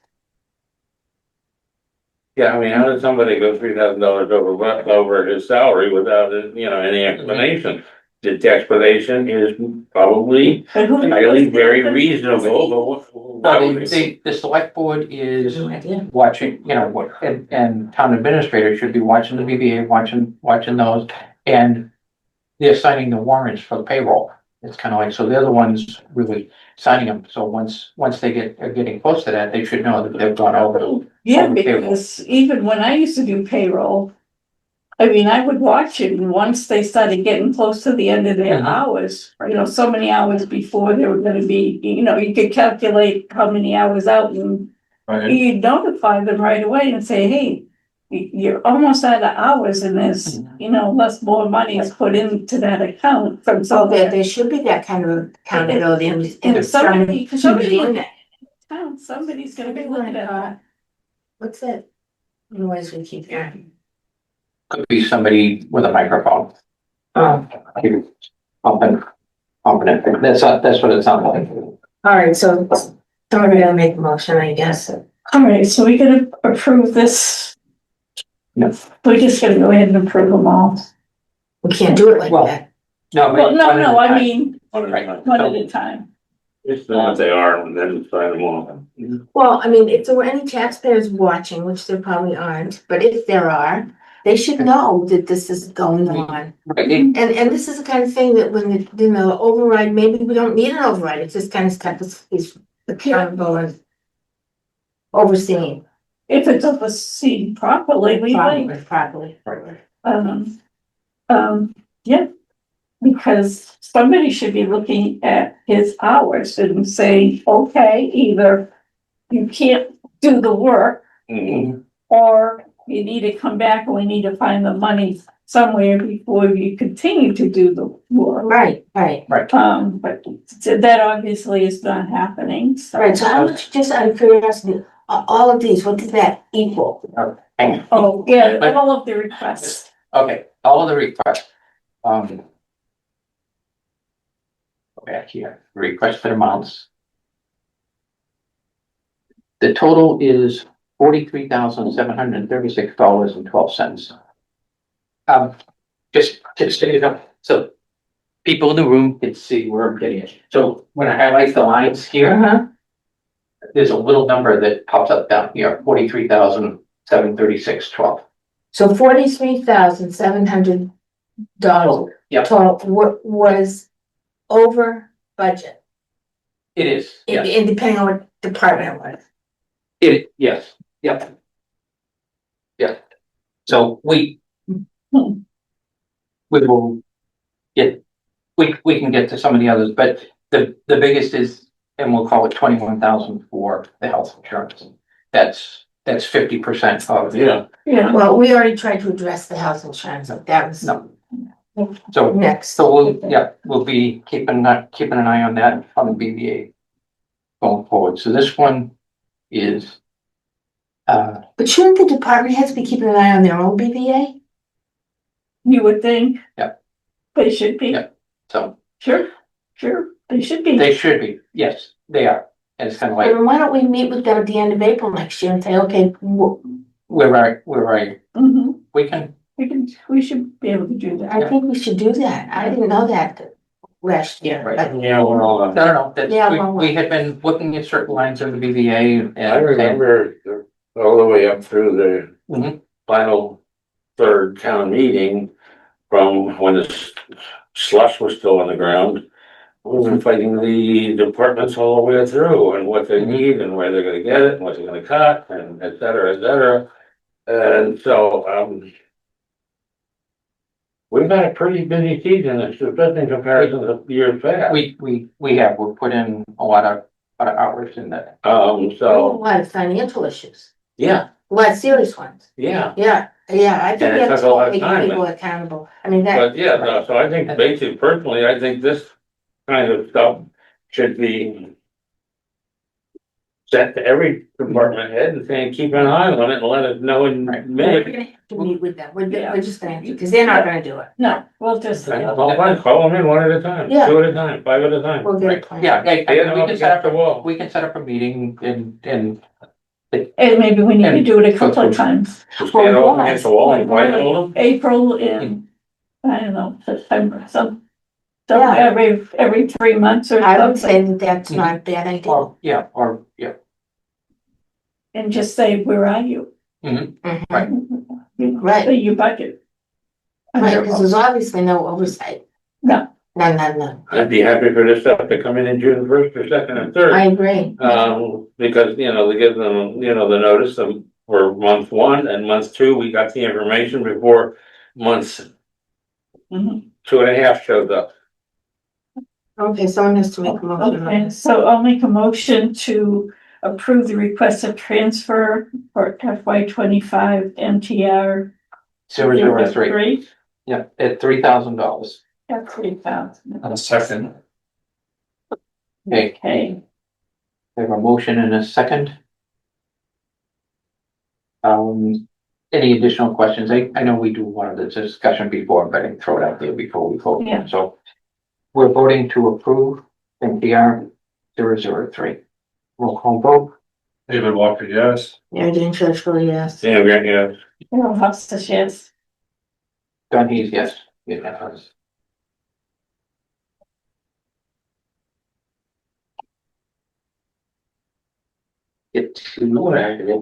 Yeah, I mean, how did somebody go $3,000 over his salary without, any explanation? The explanation is probably
But who-
highly very reasonable, but why would it?
the select board is
no idea.
watching, and town administrators should be watching the BBA, watching those, and they're signing the warrants for the payroll. It's kind of like, so they're the ones really signing them, so once they are getting close to that, they should know that they've gone over.
Yeah,
on the payroll.
because even when I used to do payroll, I mean, I would watch it, and once they started getting close to the end of their
Mhm.
hours, so many hours before they were gonna be, you could calculate how many hours out, and
Right,
you notify them right away and say, hey, you're almost out of hours, and there's, more money is put into that account from
So
somewhere.
there should be that kind of accountability and
And somebody,
somebody in that.
somebody's gonna be looking at that.
What's that? Noise we keep hearing.
Could be somebody with a microphone,
Oh,
pumping it, that's what it sounds like.
all right, so somebody gonna make a motion, I guess.
All right, so we're gonna approve this.
No.
We're just gonna go ahead and approve them all.
We can't do it like
Well,
that.
No,
Well,
but
no,
one at
no,
a
I
time.
mean,
Right.
one at a time.
It's not what they are, and then sign them off.
Well, I mean, if there were any taxpayers watching, which there probably aren't, but if there are, they should know that this is going on.
Right,
And this is the kind of thing that when the override, maybe we don't need an override, it's this kind of stuff is accountable and overseen
If it's overseen properly, we might,
properly.
yeah. Because somebody should be looking at his hours and saying, okay, either you can't do the work,
Mhm.
or you need to come back and we need to find the money somewhere before you continue to do the work.
Right, right,
But that obviously is not happening, so.
right. So how much, just out of curiosity, all of these, what does that equal?
Hang on.
Oh, yeah, all of the requests.
Okay, all of the requests, go back here, requested amounts. The total is $43,736.12. Just so you know, so people in the room can see where I'm getting it. So when I highlight the lines here,
Uh-huh.
there's a little number that pops up down here, 43,736.12.
So $43,700
Yep.
total was over budget,
It is, yes,
and depending on what department it was.
yes, yep. Yeah, so we will get, we can get to some of the others, but the biggest is, and we'll call it 21,000 for the health insurance. That's 50% of,
Yeah,
Yeah,
Well, we already tried to address the health insurance, but that was
no. So,
next.
so we'll be keeping an eye on that on the BVA going forward. So this one is,
But shouldn't the department heads be keeping an eye on their own BVA?
you would think.
Yep.
They should be.
Yep. so
Sure, they should be.
they should be, yes, they are. And it's kind of like,
Then why don't we meet with them at the end of April next year and say, okay,
we're right,
Mhm.
we
We should be able to do
I
that.
think we should do that. I didn't know that last year.
Right.
but-
yeah, well,
No, that's,
Yeah, well,
we had been looking at certain lines of the BVA and.
I remember all the way up through the
Mhm.
final third town meeting from when the slush was still on the ground. We've been fighting the departments all the way through and what they need and where they're gonna get it and what they're gonna cut and et cetera, et cetera. And so, we've had a pretty busy season, especially in comparison to years past.
we've put in a lot of hours in that.
A
So,
lot of financial issues,
yeah,
a lot of serious ones.
yeah.
Yeah, I think
And
we
it
have
took a lot
to
of
make
time.
people accountable. I mean, that,
But yeah, so I think basically personally, I think this kind of stuff should be sent to every department head and saying, keep an eye on it and let us know in
Right.
we're
May.
gonna have to meet with them. We're
Yeah.
just gonna have to, because they're not gonna do it.
No, we'll just.
Well, fine, call them in one at a time,
Yeah.
2 at a time, 5 at a time.
We'll get a plan.
Yeah,
Get them
we
up
can set
against the
up,
wall.
we can set up a meeting and
And maybe we need to do it a couple of
And-
times.
Just stand over against the wall and fight all them.
April and, I don't know, September, so
Yeah.
every 3 months or
I would
something,
say that that's not a bad idea.
or
and just say, where are you?
Mhm.
Right.
Right.
Your budget.
Right, because there's obviously no oversight.
No.
None.
I'd be happy for this stuff to come in June 1st or 2nd or 3rd.
I agree.
Because, they give them, the notice for month 1 and month 2, we got the information before months
Mhm.
2.5 showed up.
Okay, someone has to make a motion. on
Okay,
this.
so I'll make a motion to approve the requested transfer for FY 25 MTR.
003, yeah, at $3,000.
At 3,000.
A second.
Okay,
Okay,
we have a motion and a second. Any additional questions? I know we do one of the discussion before, but I can throw it out there before we vote.
Yeah.
So we're voting to approve NPR 003. Roll call vote.
David Walker, yes.
Mary Jane Churchville, yes.
Yeah, yeah.
Carol Hostas, yes.
Don Hees, yes. Unanimous. Get to.
Are you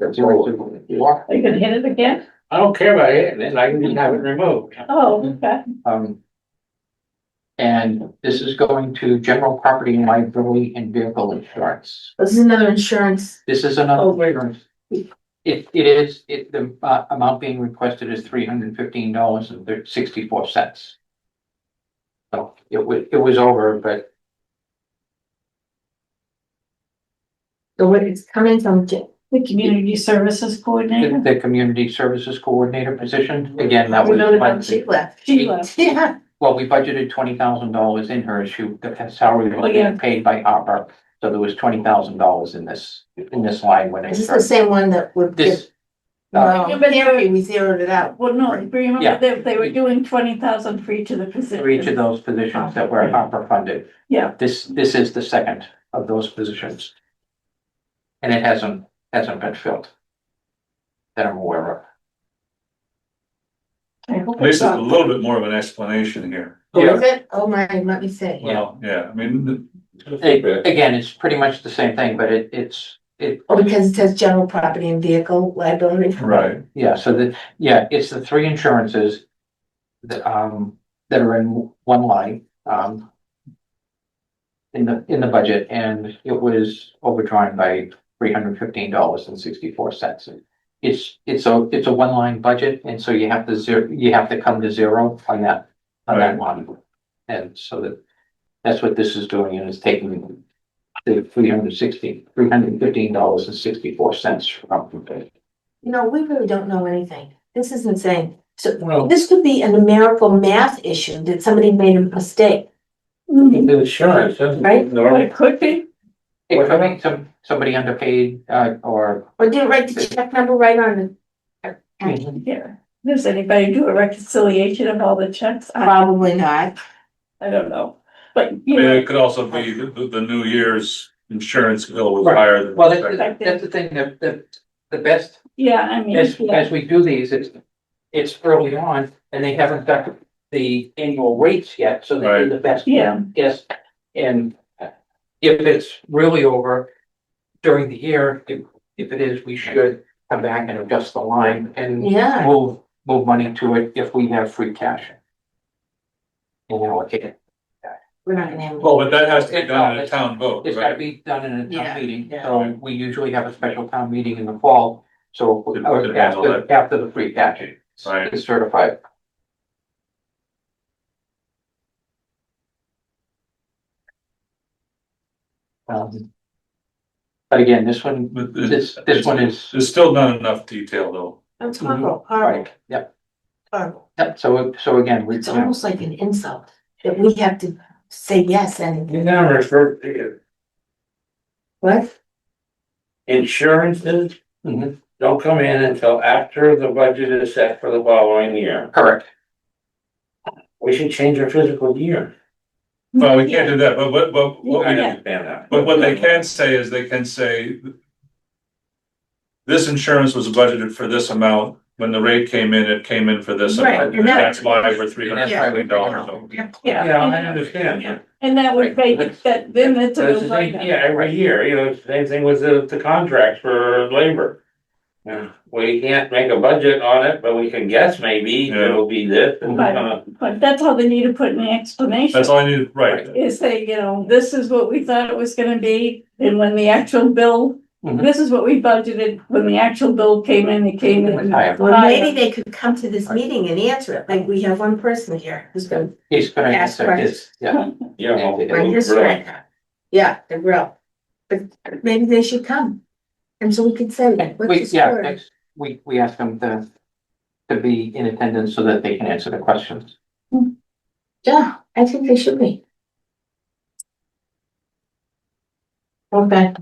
gonna hit it again?
I don't care about it, and then I can just have it removed.
Oh, okay.
And this is going to general property and liability and vehicle insurance.
This is another insurance.
This is another.
Oh, wait.
The amount being requested is $315.64. So it was over, but
So what it's coming from
The community services coordinator.
The community services coordinator position, again, that was.
She left.
She left.
Yeah.
Well, we budgeted $20,000 in her, the salary
Oh,
was
yeah.
being paid by ARPA, so there was $20,000 in this line when it
Is this the
started.
same one that would give?
This,
No,
Yeah, but
Henry, we zeroed it out.
Well, no,
Yeah.
remember they were doing 20,000 for each of the positions.
for each of those positions that were ARPA funded.
Yeah.
This is the second of those positions. And it hasn't been filled. That I'm aware of.
I hope
At least
it's
there's a
not.
little bit more of an explanation here.
What is it? Oh my, let me see.
Well, yeah, I mean,
Again, it's pretty much the same thing, but it's
Oh, because it says general property and vehicle liability.
right,
yeah, so it's the three insurances that are in one line, in the budget, and it was overdrawn by $315.64. It's a one line budget, and so you have to come to zero on that line. And so that's what this is doing, and it's taking the $315.64 from.
You know, we really don't know anything. This is insane. So
Well,
this could be a numerical math issue that somebody made a mistake.
Mhm.
the insurance,
Right.
Well,
right?
it could be.
It could be somebody underpaid, or.
Or didn't write the check number right on the.
Yeah. Does anybody do a reconciliation of all the checks?
Probably not.
I don't know. But,
I
you
mean,
know,
it could also be the New Year's insurance bill was
Right.
higher than.
Well,
expected.
that's the thing, the best,
yeah, I mean,
as
yeah,
we do these, it's early on, and they haven't got the annual rates yet, so they
Right.
do the best.
Yeah.
Yes, and if it's really over during the year, if it is, we should come back and adjust the line and
Yeah.
move money to it if we have free cash. And allocate it.
We're not gonna have.
Well, but that has to be
It-
done in a
it's-
town vote,
It's gotta
right?
be done in a
Yeah,
town meeting,
yeah.
so we usually have a special town meeting in the fall, so
To handle
after the free cash
Right.
is certified. But again, this one,
But
this one is,
There's still not enough detail though.
That's horrible, horrible,
yep,
horrible.
so again,
It's almost like an insult that we have to say yes and
You never refer to
what?
insurances,
Mhm.
don't come in until after the budget is set for the following year.
correct,
We should change our physical year.
Well, we can't do that, but what
I
we,
understand that.
but what they can say is they can say. This insurance was budgeted for this amount, when the rate came in, it came in for this
Right,
amount,
and
and
that-
that's why we're $300 over.
yeah.
Yeah, I understand.
And that would make it, that, then it's a
That's the same,
no-brainer.
yeah, every year, you know, same thing with the contracts for labor. Yeah, we can't make a budget on it, but we can guess maybe
Yeah.
it'll be this. and,
But that's how they need to put in the explanation.
That's all I need, right,
Is say, you know, this is what we thought it was gonna be, and when the actual bill,
Mhm.
this is what we budgeted, when the actual bill came in, it came in.
Higher.
Well, maybe they could come to this meeting and answer it, like we have one person here who's gonna
he's gonna
Ask
answer his, yeah.
Yeah, well,
run his
really.
strength. Yeah, the grill. But maybe they should come. And so we could say, what's the story?
Next week, we ask them to be in attendance so that they can answer the questions.
Yeah, I think they should be. Okay,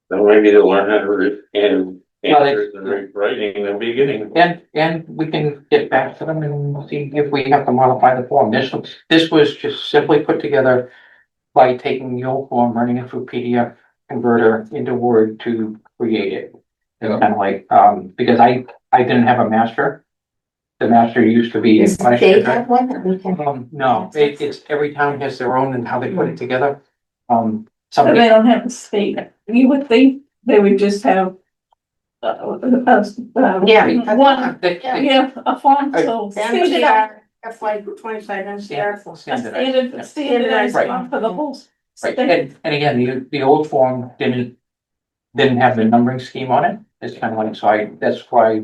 Then maybe they'll learn how to read and
Well, they-
answers and writing in the beginning.
And we can get back to them and see if we have to modify the form. This was just simply put together by taking the old form, running it through PDF converter into Word to create it. It's
Yeah.
kind of like, because I didn't have a master. The master used to be.
does the state have one that we can?
No, it's, every town has their own and how they put it together.
So
Somebody,
they don't have a state, you would think they would just have.
Yeah.
One,
they-
yeah, a font, so.
MCR, FY 25 MCR.
A
standardized.
standardized
Right.
one for the whole.
Right,
state.
and again, the old form didn't have the numbering scheme on it. It's kind of like, so that's why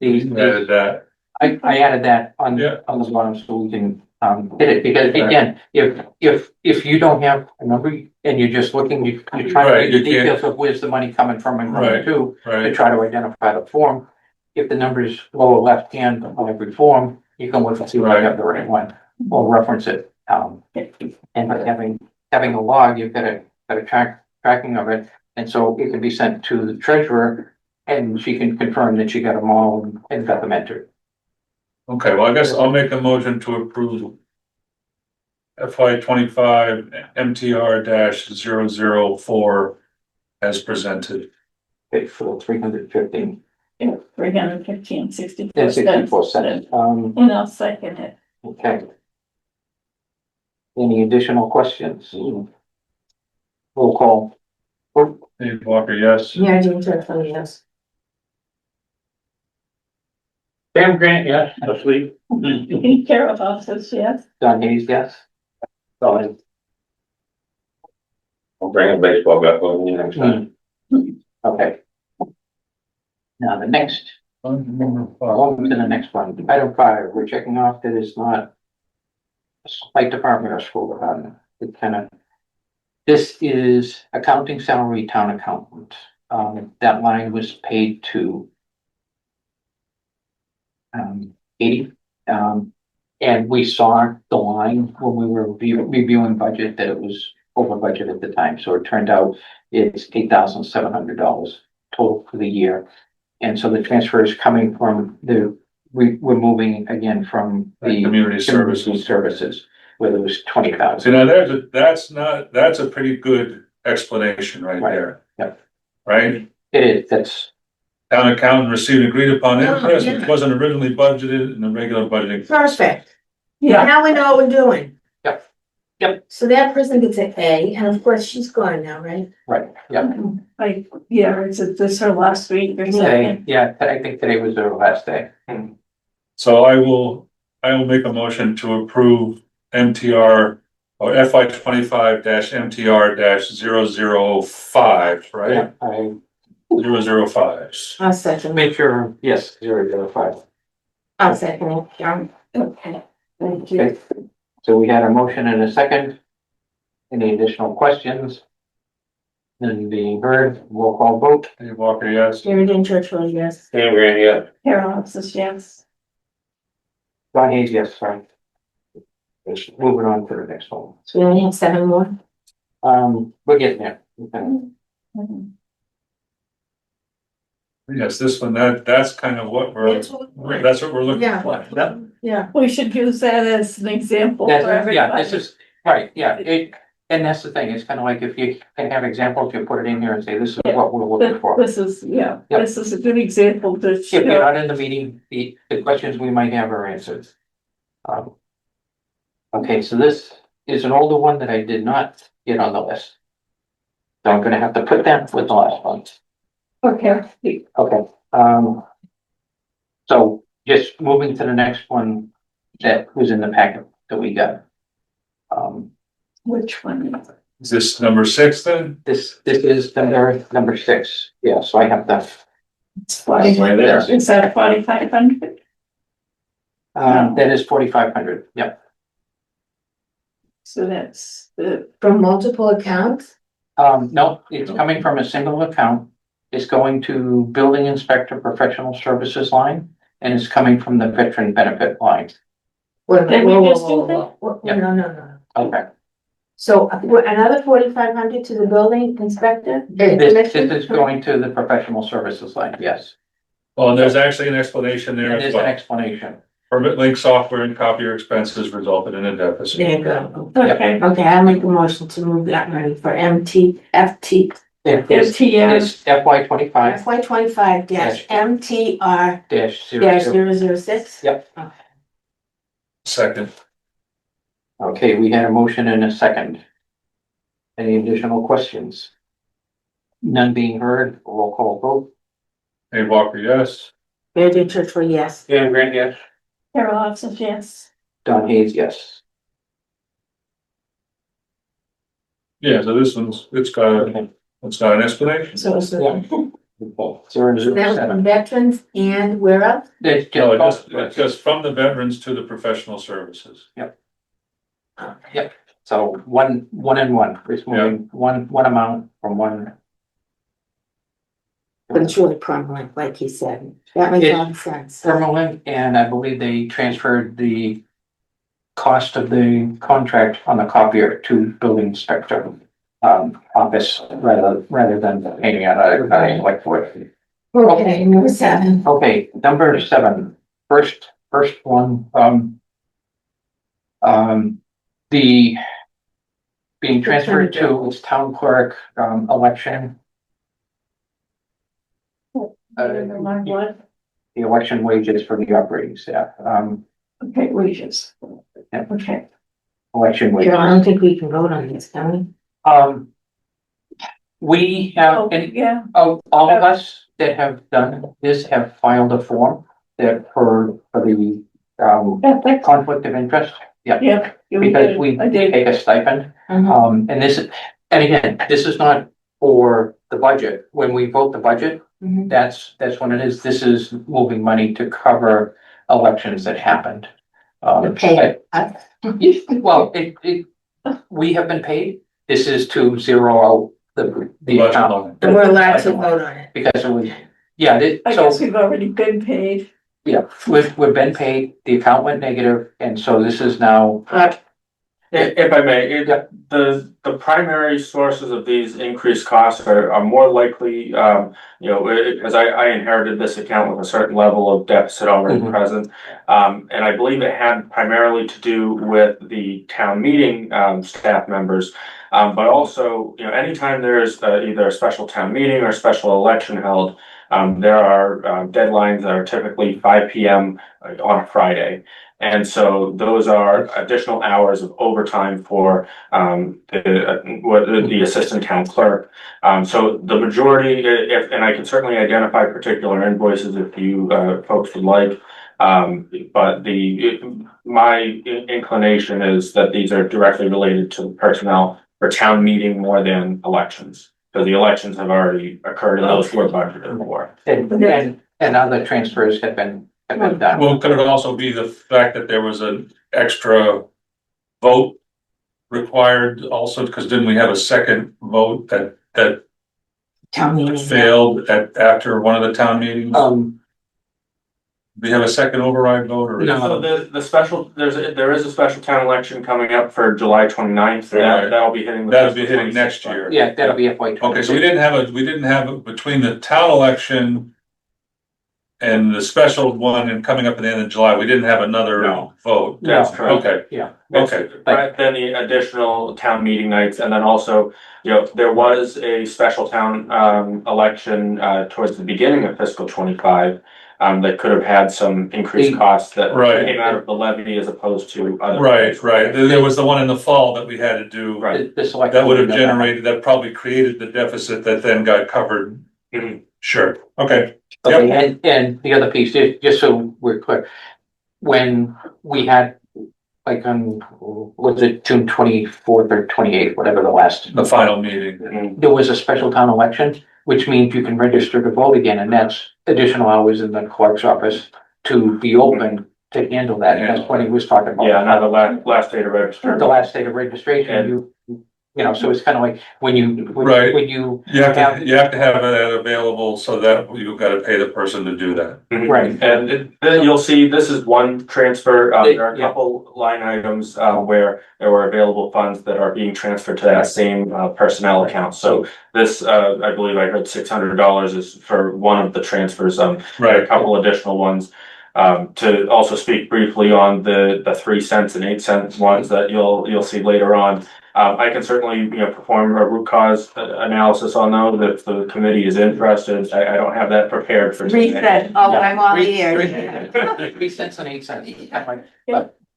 added that,
I added that on
Yeah.
the bottom so we can Hit it, because again, if you don't have a number and you're just looking, you're trying to
Right,
read the
you can't-
details of where's the money coming from in
Right.
number two, to
Right,
try to identify the form. If the number is lower left hand on every form, you can look and see if I have the right one, or reference it. And by having a log, you've got a tracking of it, and so it can be sent to the treasurer, and she can confirm that she got them all and got them entered.
okay, well, I guess I'll make a motion to approve FY 25 MTR -004 as presented.
Okay, for 315
$315.64.
and 64 cents.
And I'll second it.
Okay. Any additional questions? Roll call.
Dave Walker, yes.
Yeah, Jane Churchwell, yes.
Sam Grant, yes, asleep.
Carol Hoff says yes.
Don Hayes, yes. Colin.
I'll bring a baseball bat over you next time.
Okay. Now, the next,
Number
on to the next one. Item 5, we're checking off that it's not a site department or school department. It kind of, this is accounting salary town accountant. That line was paid to 80. And we saw the line when we were reviewing budget that it was over budget at the time. So it turned out it's $8,700 total for the year. And so the transfer is coming from we're moving again from the
Community
services, where there was 20,000.
See, now that's a pretty good explanation right
Right.
there.
Yep.
Right?
It is, that's,
Town accountant received agreed upon
Oh,
interest,
yeah.
which wasn't originally budgeted in the regular budgeting.
Perfect.
Yeah,
Now we know what we're doing.
Yep. Yep.
So that person gets an A, and of course, she's gone now, right?
right, yeah.
is it this her last week or
Today,
something?
yeah, I think today was their last day.
So I will make a motion to approve MTR or FY 25 MTR -005, right?
Yeah, I
005.
I'll second it.
make sure, yes, 005.
I'll second it, yeah.
Okay, thank you.
Okay, so we had a motion and a second. Any additional questions? None being heard, roll call vote.
Dave Walker, yes.
Mary Jane Churchwell, yes.
Sam Grant, yeah.
Carol Hoff says yes.
Don Hayes, yes, sorry. Just moving on to the next one.
So we only have 7 more.
We're getting there. Okay.
Yes, this one, that's kind of what that's what we're looking
Yeah.
for.
Yeah.
We should use that as an example for everybody.
Yeah, this is, right, yeah, and that's the thing, it's kind of like if you can have examples, you put it in here and say, this is what we're looking for.
This is,
Yep.
this is a good example to
If you're
show.
not in the meeting, the questions we might have are answered. Okay, so this is an older one that I did not get on the list. So I'm gonna have to put that with the last one.
Okay,
Okay, so just moving to the next one that was in the packet that we got.
which one?
Is this number 6 then?
This is number 6, yeah, so I have that.
It's 45, is that 4,500?
That is 4,500, yep.
So that's the,
From multiple accounts?
No, it's coming from a single account. It's going to building inspector professional services line, and it's coming from the veteran benefit line.
Wait a minute,
Did we
whoa,
just
whoa,
do
whoa, whoa,
Yeah.
no.
Okay,
So another 4,500 to the building inspector?
this is going to the professional services line, yes.
Well, there's actually an explanation there
There
as
is an
well.
explanation.
Permit link software and copier expenses resulted in a deficit.
There you go.
okay,
Okay, I'll make a motion to move that money for FT,
It's
FTS,
FY 25
FY 25 MTR
dash
006.
Yep.
Second,
Okay, we had a motion and a second. Any additional questions? None being heard, roll call vote.
Dave Walker, yes.
Mary Jane Churchwell, yes.
Sam Grant, yes.
Carol Hoff says yes.
Don Hayes, yes.
Yeah, so this one's, it's got an explanation.
So it's
Yeah.
that was from veterans and where else?
It's
No,
just,
it's just from the veterans to the professional services.
Yep. So one and one, it's moving one amount from one.
But it's really permanent, like he said. That makes a lot of sense.
Permanent, and I believe they transferred the cost of the contract on the copier to building inspector office rather than paying out like for it.
Okay, number 7.
Okay, number 7, first one, the being transferred to its town clerk, election. The election wages for the operating staff,
Okay, wages.
Yeah.
Okay,
election wages.
Carol, I don't think we can vote on this, can
We
oh,
have, and
yeah,
all of us that have done this have filed a form that for the,
that's,
conflict of interest.
yeah.
Because we
I did.
take a stipend,
we? Mhm.
and and again, this is not for the budget. When we vote the budget,
Mhm.
that's when it is. This is moving money to cover elections that happened.
To pay us.
Well, we have been paid. This is to zero out the account
And we're allowed to vote on it.
because it was, yeah,
I
so,
guess we've already been paid.
yeah, we've been paid, the account went negative, and so this is now,
If I may,
Yeah.
the primary sources of these increased costs are more likely, because I inherited this account with a certain level of deficit already
Mhm.
present. And I believe it had primarily to do with the town meeting, staff members. But also, anytime there's either a special town meeting or a special election held, there are deadlines that are typically 5 PM on a Friday. And so those are additional hours of overtime for the assistant town clerk. So the majority, and I can certainly identify particular invoices if you folks would like. But my inclination is that these are directly related to personnel for town meeting more than elections. Because the elections have already occurred and those were budgeted for.
and other transfers have been done.
Well, could it also be the fact that there was an extra vote required also, because didn't we have a second vote that
Town meeting.
failed after one of the town meetings? We have a second override vote or?
No.
So the special, there is a special town election coming up for July 29th.
Right.
That'll be hitting.
That'll be hitting next year.
Yeah, that'll be FY 20.
Okay, so we didn't have between the town election and the special one and coming up at the end of July, we didn't have another
No.
vote.
That's correct.
Okay,
Yeah,
okay.
But then the additional town meeting nights, and then also, there was a special town election towards the beginning of fiscal 25. That could have had some increased costs that
Right.
came out of the levy as opposed to other.
Right. There was the one in the fall that we had to do.
Right.
the select.
That would have generated, that probably created the deficit that then got covered.
Mhm.
Sure, okay.
Okay, and the other piece, just so we're clear, when we had, like was it June 24th or 28th, whatever the last.
The final meeting.
Mhm.
There was a special town election, which means you can register to vote again, and that's additional hours in the clerk's office to be open to handle that, and that's what he was talking about.
Yeah, now the last day to register.
The last day of registration, so it's kind of like when you,
Right.
when you.
You have to have that available so that you've got to pay the person to do that.
Mhm.
Right.
And then you'll see, this is one transfer, there are a
Yeah.
couple line items, where there were available funds that are being transferred to that same, personnel account. So this, I believe I heard $600 is for one of the transfers, there are a couple additional ones. To also speak briefly on the 3 cents and 8 cents ones that you'll see later on. I can certainly, perform a root cause analysis on those if the committee is interested. I don't have that prepared for today.
Reset. Oh, I'm all ears.
3 cents and 8 cents.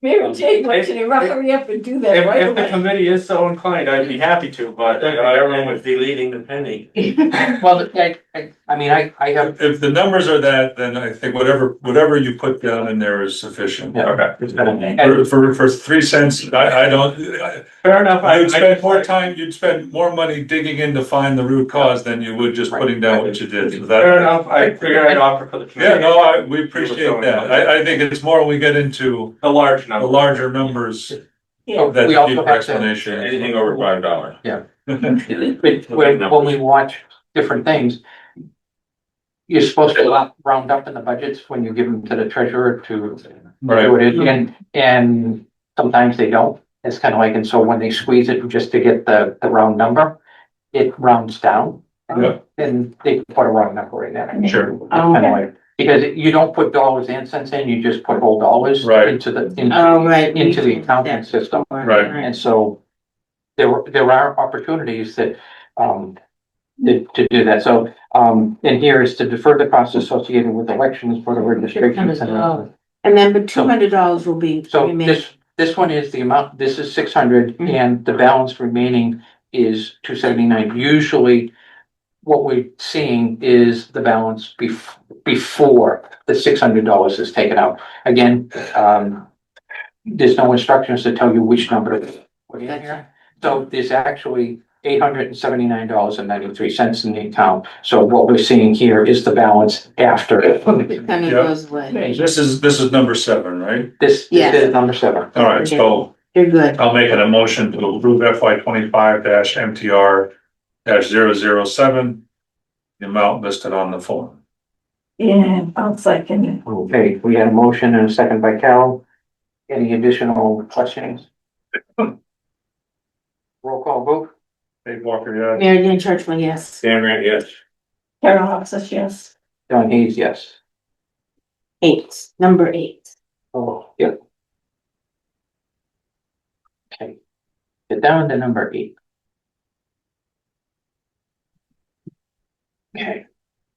Mary Jane, why don't you hurry up and do that right
If the
away?
committee is so inclined, I'd be happy to, but.
Everyone was deleting the penny.
Well, I mean, I have.
If the numbers are that, then I think whatever you put down in there is sufficient.
Yeah.
Okay.
And
For 3 cents, I don't,
Fair enough.
I would spend more time, you'd spend more money digging in to find the root cause than you would just putting down what you did. So that-
Fair enough. I figured I'd offer for the
Yeah,
committee.
no, we appreciate that. I think it's more when we get into
The large
the
number.
larger numbers,
Yeah.
That's
We
a
also
deeper
have to-
explanation.
Anything over $5.
But when we watch different things, you're supposed to round up in the budgets when you give them to the treasurer to do
Right,
it, and sometimes they don't. It's kind of like, and so when they squeeze it just to get the round number, it rounds down.
Yeah.
And they put a round number in there.
sure,
It's kind of like, because you don't put dollars and cents in, you just put whole dollars
Right.
into the,
Oh, right.
into the accounting system.
Right.
And so there are opportunities that, to do that. So, and here is to defer the costs associated with elections for the registrations.
And then, but $200 will be
So
remaining.
this one is the amount, this is 600
Mhm.
and the balance remaining is 279. Usually what we're seeing is the balance before the $600 is taken out. Again, there's no instructions to tell you which number to put in here. So there's actually $879.93 in the account. So what we're seeing here is the balance after.
It kind of
Yeah.
goes away.
this is number 7, right?
This
Yes.
is number 7.
All right, so
You're good.
I'll make a motion to approve FY 25-MTR-007. The amount listed on the form.
Yeah, I'll second it.
Okay, we had a motion and a second by Carol. Any additional questions? Roll call vote.
Dave Walker, yes.
Mary Jane Churchman, yes.
Dan Grant, yes.
Carol Hofstas, yes.
John Hayes, yes.
8, number 8.
Oh, yep. Okay. Get down to number 8. Okay,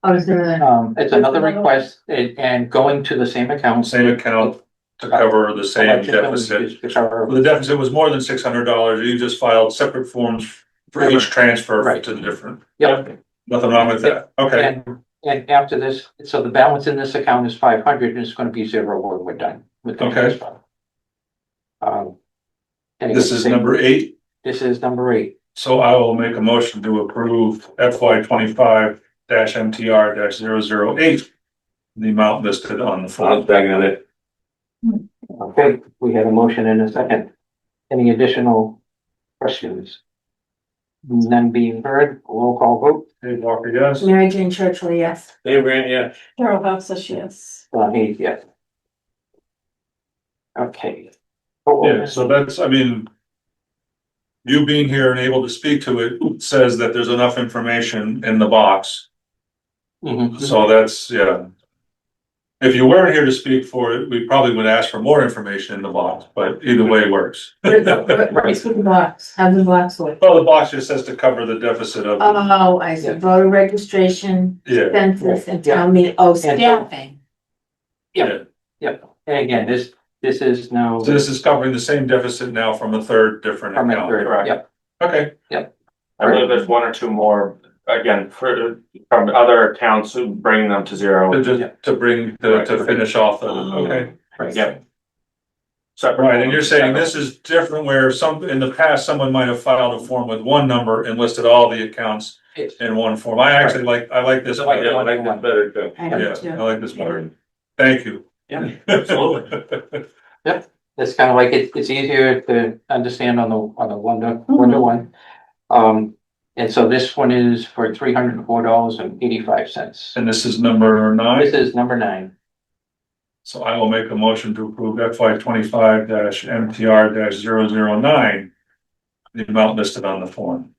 Oh, is there a?
it's another request and going to the same account.
Same account to cover the same deficit. The deficit was more than $600. You just filed separate forms for each transfer
Right.
to the different.
Yep.
Nothing wrong with that. Okay,
And after this, so the balance in this account is 500 and it's gonna be 0 when we're done with the
Okay.
transfer. And
this is number 8.
This is number 8.
So I will make a motion to approve FY 25-MTR-008. The amount listed on the
I'll
form.
second it.
Okay, we have a motion and a second. Any additional questions? None being heard, roll call vote.
Dave Walker, yes.
Mary Jane Churchman, yes.
Dan Grant, yes.
Carol Hofstas, yes.
John Hayes, yes. Okay.
Yeah, so that's, I mean, you being here and able to speak to it says that there's enough information in the box.
Mhm.
So that's, yeah. If you weren't here to speak for it, we probably would ask for more information in the box, but either way works.
What's with the box? How's the box look?
Well, the box just says to cover the deficit of,
Oh, I see. Voter registration,
yeah,
census and
Yeah.
town meeting. Oh, staffing.
yeah.
Yep, and again, this is now.
So this is covering the same deficit now from a third different
From a
account.
third,
Correct.
yep,
Okay,
I believe there's 1 or 2 more, again, from other towns who bring them to 0.
to bring, to finish off the, okay.
right.
Yep. Separate.
Right, and you're saying this is different where in the past, someone might have filed a form with one number and listed all the accounts
It's-
in one form. I actually I like this.
I like
Yeah, I
better.
like that better too.
I do
Yeah,
too.
I like this better. Thank you.
Yeah.
Absolutely.
It's kind of like it's easier to understand on the one-to-one. And so this one is for $304.85.
And this is number 9.
This is number 9.
So I will make a motion to approve FY 25-MTR-009. The amount listed on the form.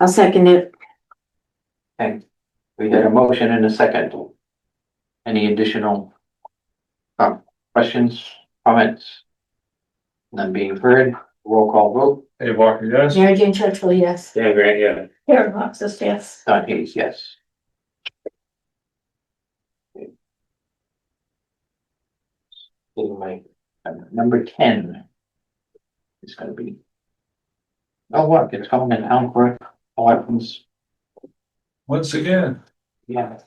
I'll second it.
Okay, we had a motion and a second. Any additional questions, comments? None being heard, roll call vote.
Dave Walker, yes?
Mary Jane Churchman, yes.
Dan Grant, yes.
Carol Hofstas, yes.
Don Hayes, yes. In my, number 10. Is gonna be. Oh, look, it's coming in town clerk elections,
Once again,
yeah.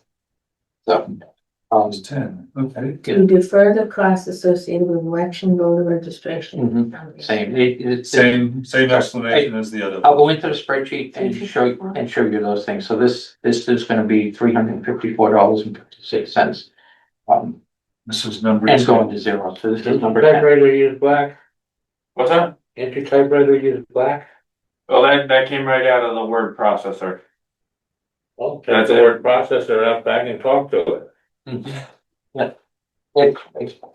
So,
it's 10, okay.
To defer the costs associated with election voter registration.
same, it's.
Same explanation as the other.
I'll go into the spreadsheet and show you those things. So this is gonna be $354.56.
This is number
And
2.
going to 0, so this is number
That
10.
regular use black?
What's that?
Can't your typewriter use black?
Well, that came right out of the word processor.
Well, take the word processor out back and talk to it.
Yeah, it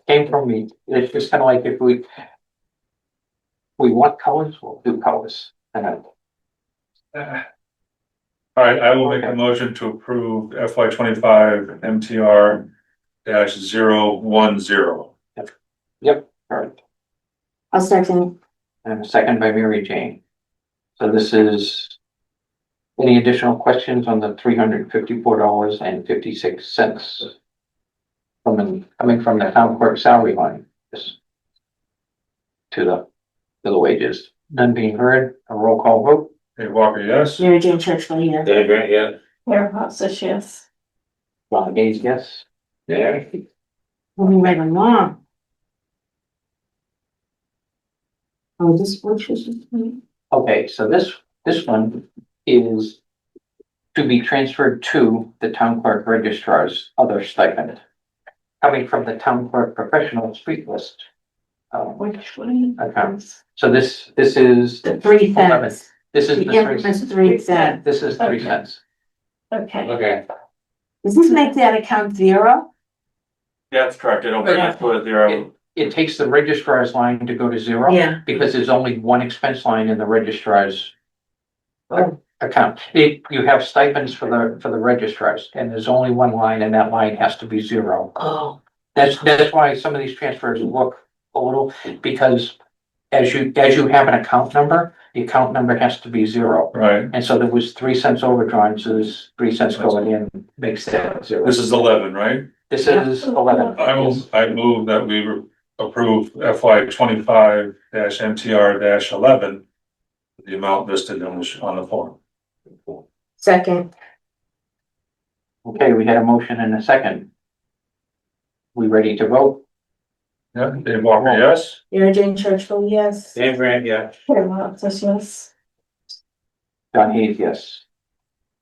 came from me. It's just kind of like if we want colors, we'll do colors. And
All right, I will make a motion to approve FY 25 MTR dash 010.
yep, all right.
I'll second.
And a second by Mary Jane. So this is, any additional questions on the $354.56 coming from the town clerk salary line? This to the wages. None being heard, a roll call vote.
Dave Walker, yes?
Mary Jane Churchville, yes.
Dave Grant, yeah.
Mayor Hopsis, yes.
Ron Gaze, yes.
Yeah.
Moving right along. Oh, this, which was.
Okay, so this one is to be transferred to the town clerk registrar's other stipend. Coming from the town clerk professional street list.
Which one?
Account. So this is.
The 3 cents.
This is
The
the 3
infamous 3 cents.
This is 3
Okay.
cents.
Okay,
Okay.
Does this make that account 0?
That's correct. It'll bring us to a zero.
It takes the registrar's line to go to 0.
Yeah.
Because there's only one expense line in the registrar's
Oh.
account. You have stipends for the registrars, and there's only one line, and that line has to be 0.
Oh.
That's why some of these transfers look a little, because as you have an account number, the account number has to be 0.
Right,
And so there was 3 cents overdrawn, so there's 3 cents going in, makes that 0.
this is 11, right?
This is 11.
I move that we approve FY 25 MTR 11. The amount listed on the form.
Second.
Okay, we had a motion and a second. We ready to vote?
Yeah, Dave Walker, yes?
Mary Jane Churchville, yes.
Dave Grant, yeah.
Mayor Hopsis, yes.
John Hayes, yes.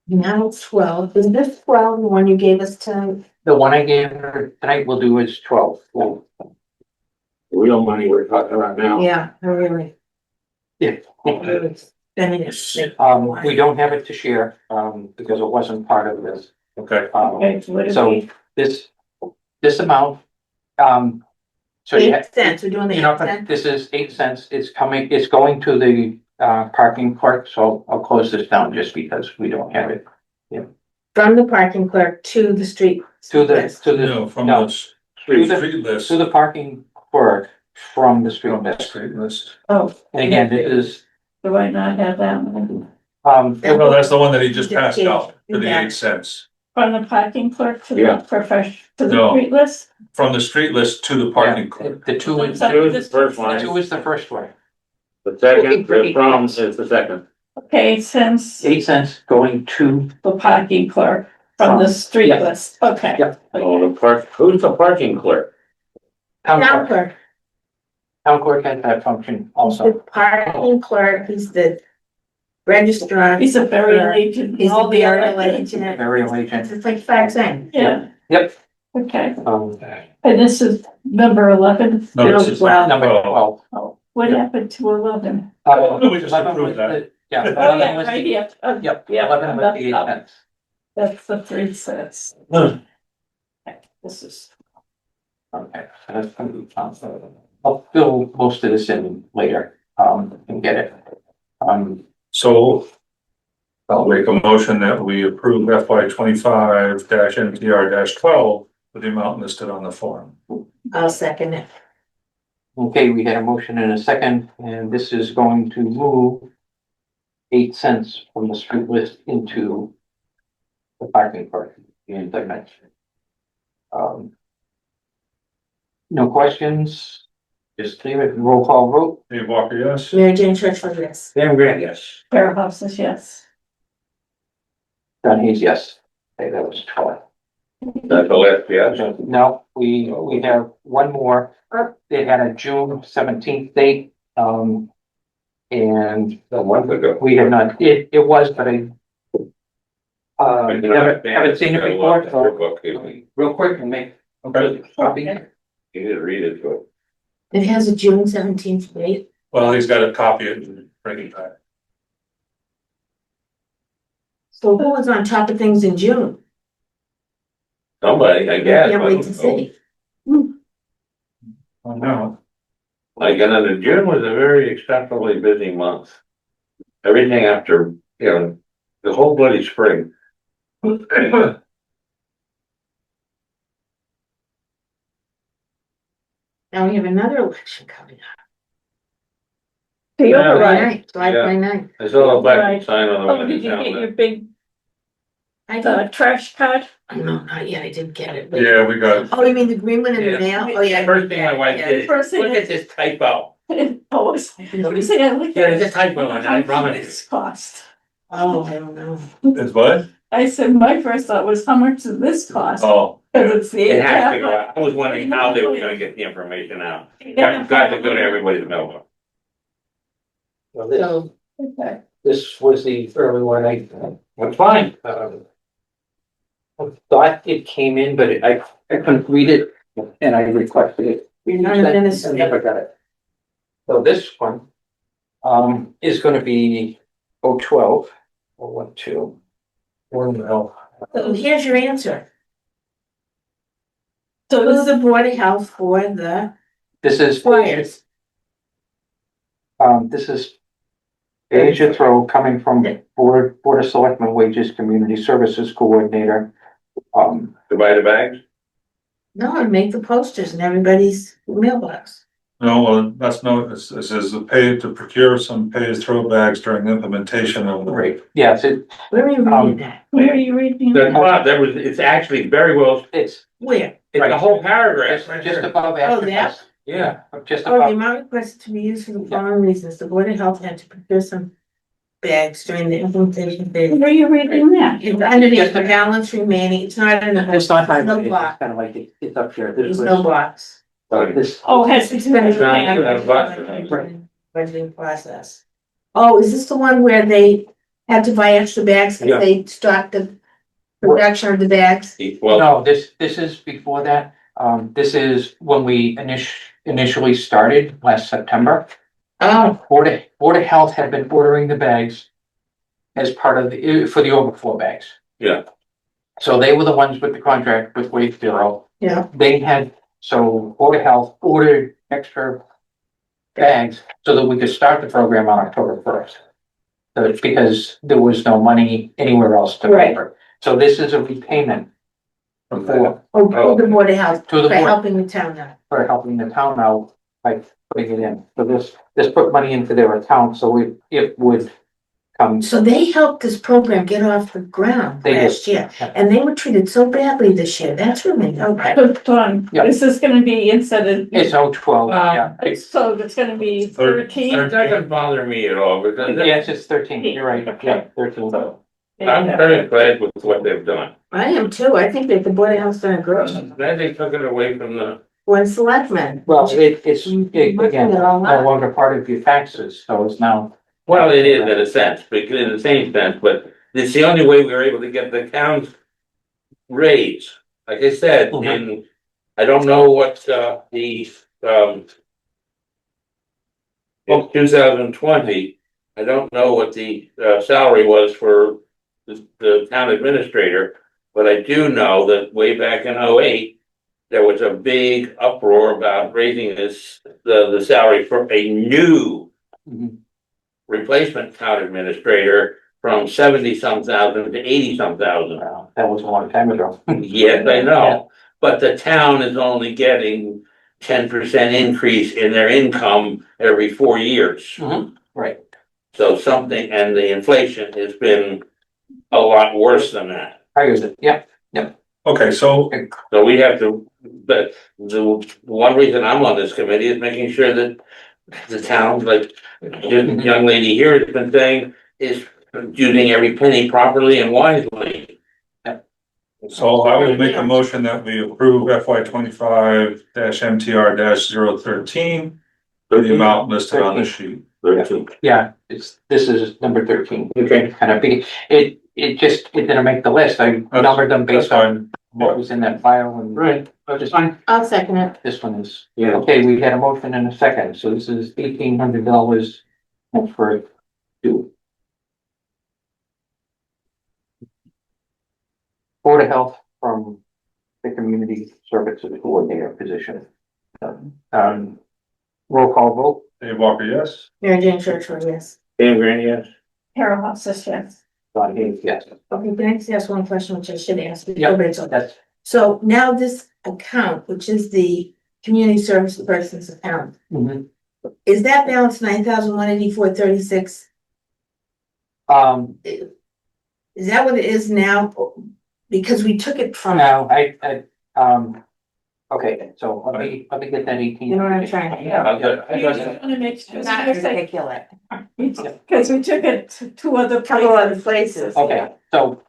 Now it's 12. Is this 12 the one you gave us tonight?
The one I gave her tonight will do is 12. Yeah.
The real money we're talking about now.
Yeah, I really.
Yeah.
Really spending it.
We don't have it to share, because it wasn't part of this.
Okay,
Okay, what do
So
we,
this amount, so you
8 cents, we're doing the 8
know,
cents.
this is 8 cents. It's going to the parking clerk, so I'll close this down just because we don't have it.
From the parking clerk to the street.
To the,
list.
to the,
no, from
no.
the
To the-
street list.
to the parking clerk from the street
From the
list.
street list.
oh,
And again, this is,
do I not have that one?
No, that's the one that he just
Just
passed
changed.
out for the
Yeah.
8 cents.
From the parking clerk to
Yeah.
the to the
No.
street list?
From the street list to the parking clerk.
the two is,
So
Two is the
this
first
one
line.
says-
two is the first one.
The second, the from is the second.
Okay, since
8 cents going to,
the parking clerk from the street
Yeah.
list, okay.
Yeah.
Oh, the who's the parking clerk?
town
Town
clerk.
clerk.
Town clerk has that function
The
also.
parking clerk, he's the registrar.
He's a burial agent.
He's
all
the
the
burial
other-
agent.
Burial agent.
It's like 5 cents.
Yeah.
Yep.
Okay,
Um,
and this is number 11.
No, this is
Well,
number 12.
Oh, what happened to 11?
No, we just
11
approved
was
that.
Yeah.
Oh,
11
yeah,
was
right
the-
here. Oh,
Yep,
Yeah,
11 was the 8
that's-
cents.
That's the 3 cents.
Hmm.
This is,
Okay, so that's gonna be fun. I'll fill most of this in later, and get it.
So I'll make a motion that we approve FY 25 MTR 12 with the amount listed on the form.
I'll second it.
Okay, we had a motion and a second, and this is going to move 8 cents from the street list into the parking clerk, the dimension. No questions, just leave it, roll call vote.
Dave Walker, yes?
Mary Jane Churchville, yes.
Dave Grant, yes.
Mayor Hopsis, yes.
John Hayes, yes. Okay, that was 12.
That's the last, yes.
No, we have one more. It had a June 17th date, and
A month ago.
we have not, it was, but I haven't seen it before, so real quick and make
Okay.
a copy.
You didn't read it, but.
It has a June 17th date.
Well, he's got to copy it and bring it back.
So who was on top of things in June?
Somebody, I guess.
Can't
I
wait
don't
to
know.
see.
Oh, no.
Like, another June was a very exceptionally busy month. Everything after, the whole bloody spring.
Now we have another election coming up.
You're
Yeah,
right.
July
Yeah.
29th.
I saw a black
Right.
sign on the
Oh,
way
did
to
you get your
town.
big,
I did,
trash card?
no, not yet, I didn't get it. but-
Yeah, we got,
Oh, you mean the green one in the
Yeah.
mail? Oh, yeah. I
First
did
thing my
that,
wife
yeah.
did,
First thing
look
I-
at this typo.
Oh, it's,
Notice?
see, I looked
Yeah,
at
there's a
it.
typo on it, I
How much
promise.
does this cost?
Oh, I don't know.
it's what?
I said, my first thought was, how much does this cost?
Oh,
Cause it's the.
It has to go out. I was wondering how they were gonna get the information out. Got to go to everybody's mailbox.
Well, this,
So,
Okay.
this was the early one,
That's fine.
I thought it came in, but I couldn't read it, and I requested it.
you're not a
I
minister.
never got it. So this one, is gonna be 012, 012.
So here's your answer.
So
Who's
this,
the board of health for the
This is,
squires?
this is Asia Throw coming from Board of Selectmen Wages Community Services Coordinator.
To buy the bags?
No, and make the posters in everybody's mailbox.
no, well, that's no, it says the pay to procure some pay as throw bags during the implementation of the
Right, yes,
Where are you reading that?
where are you reading?
That's why, it's actually very well,
it's
Where?
it's a whole paragraph
just,
right
just
there.
above.
Oh, that?
Yeah.
Just
Oh, the
above,
amount requested to be used for the following reasons. The board of health had to procure some bags during the implementation phase.
Where are you reading that?
It's underneath the balance remaining. It's not in the.
it's not high,
No
it's
box.
kind of like, it's up here. This
There's
was,
no box.
this,
Oh, has to do with
Budgeting process. Oh, is this the one where they had to buy extra bags
Yeah.
because they stocked the production of the bags?
Well,
no, this is before that. This is when we initially started last September.
Oh,
Board of Health had been ordering the bags as part of for the overflow bags.
Yeah.
So they were the ones with the contract with Wave Zero.
yeah.
They had, so Board of Health ordered extra bags so that we could start the program on October 1st. So it's because there was no money anywhere else to
Right.
cover. So this is a repayment for
Oh, the board of health,
To the
for
board.
helping the town out.
helping the town out by putting it in. So this put money into their account, so it would come.
So they helped this program get off the ground
They did.
last year, and they were treated so badly this year. That's really, okay.
Hold on,
Yeah.
is this gonna be instead of?
It's 012, yeah.
So it's gonna be
Third-
13?
it doesn't bother me at all because
Yes, it's 13, you're right, yeah, 13.
I'm very glad with what they've done.
I am too. I think that the board of health's done a great job.
Then they took it away from the,
One selectman.
Well, it's, again,
Looking at all
no
that.
longer part of your taxes, so it's now.
well, it is in a sense, because in the same sense, but it's the only way we were able to get the town's raise. Like I said, in, I don't know what, in 2020, I don't know what the, salary was for the town administrator, but I do know that way back in 08, there was a big uproar about raising the salary for a new
Mhm.
replacement town administrator from 70-some thousand to 80-some thousand.
Wow, that was a long time ago.
Yes, I know, but the town is only getting 10% increase in their income every 4 years.
Mhm. Right,
So something, and the inflation has been a lot worse than that.
I use it, yeah,
Okay, so,
So we have to, but the one reason I'm on this committee is making sure that the town, like the young lady here has been saying, is using every penny properly and wisely.
so I will make a motion that we approve FY 25-MTR 013. For the amount listed on the sheet.
13.
yeah, this is number 13.
Okay.
Kind of big, it didn't make the list, I numbered them
That's
based on
fine.
what was in that file and.
Right.
This one,
I'll second it.
this one is,
Yeah.
okay, we had a motion and a second, so this is $1,800 for two. Board of Health from the Community Services Coordinator position. Roll call vote.
Dave Walker, yes?
Mary Jane Churchward, yes.
Dan Grant, yes.
Carol House says yes.
Don Hayes, yes.
Okay, can I just ask one question, which I should ask?
Yeah,
but it's okay.
that's,
So now this account, which is the community service person's account,
mhm.
is that balance 9,184.36? Is that what it is now? Because we took it from,
No, okay, so let me get that 18.
you know what I'm trying to.
Yeah,
I just wanna make sure,
Not ridiculous.
because we took it to two other
Couple other
places.
places.
Okay, so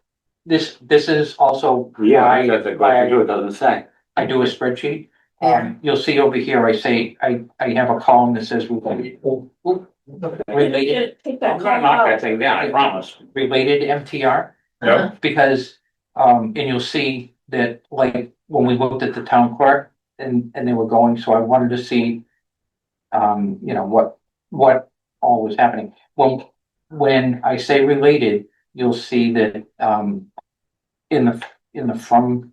this is also.
Yeah,
why-
that's the
why
question too, it doesn't say.
I do a spreadsheet.
Yeah.
You'll see over here, I say, I have a column that says related
Take
I'm
that
gonna knock
out.
that thing down, I promise.
MTR.
Yeah.
Because, and you'll see that, like, when we looked at the town clerk and they were going, so I wanted to see, you know, what all was happening. When I say related, you'll see that, in the from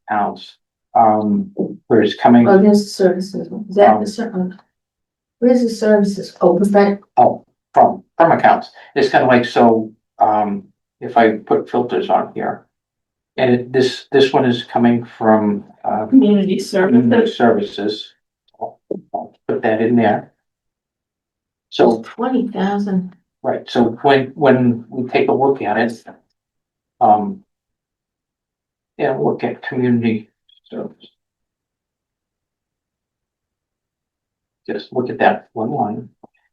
accounts, where it's coming,
Oh, there's the services. Is that the certain? Where's the services? Oh, perfect.
from accounts. It's kind of like, so, if I put filters on here. And this one is coming from,
Community
community
services.
services. I'll put that in there. So,
20,000.
right, so when we take a look at it, yeah, look at community service. Just look at that one line.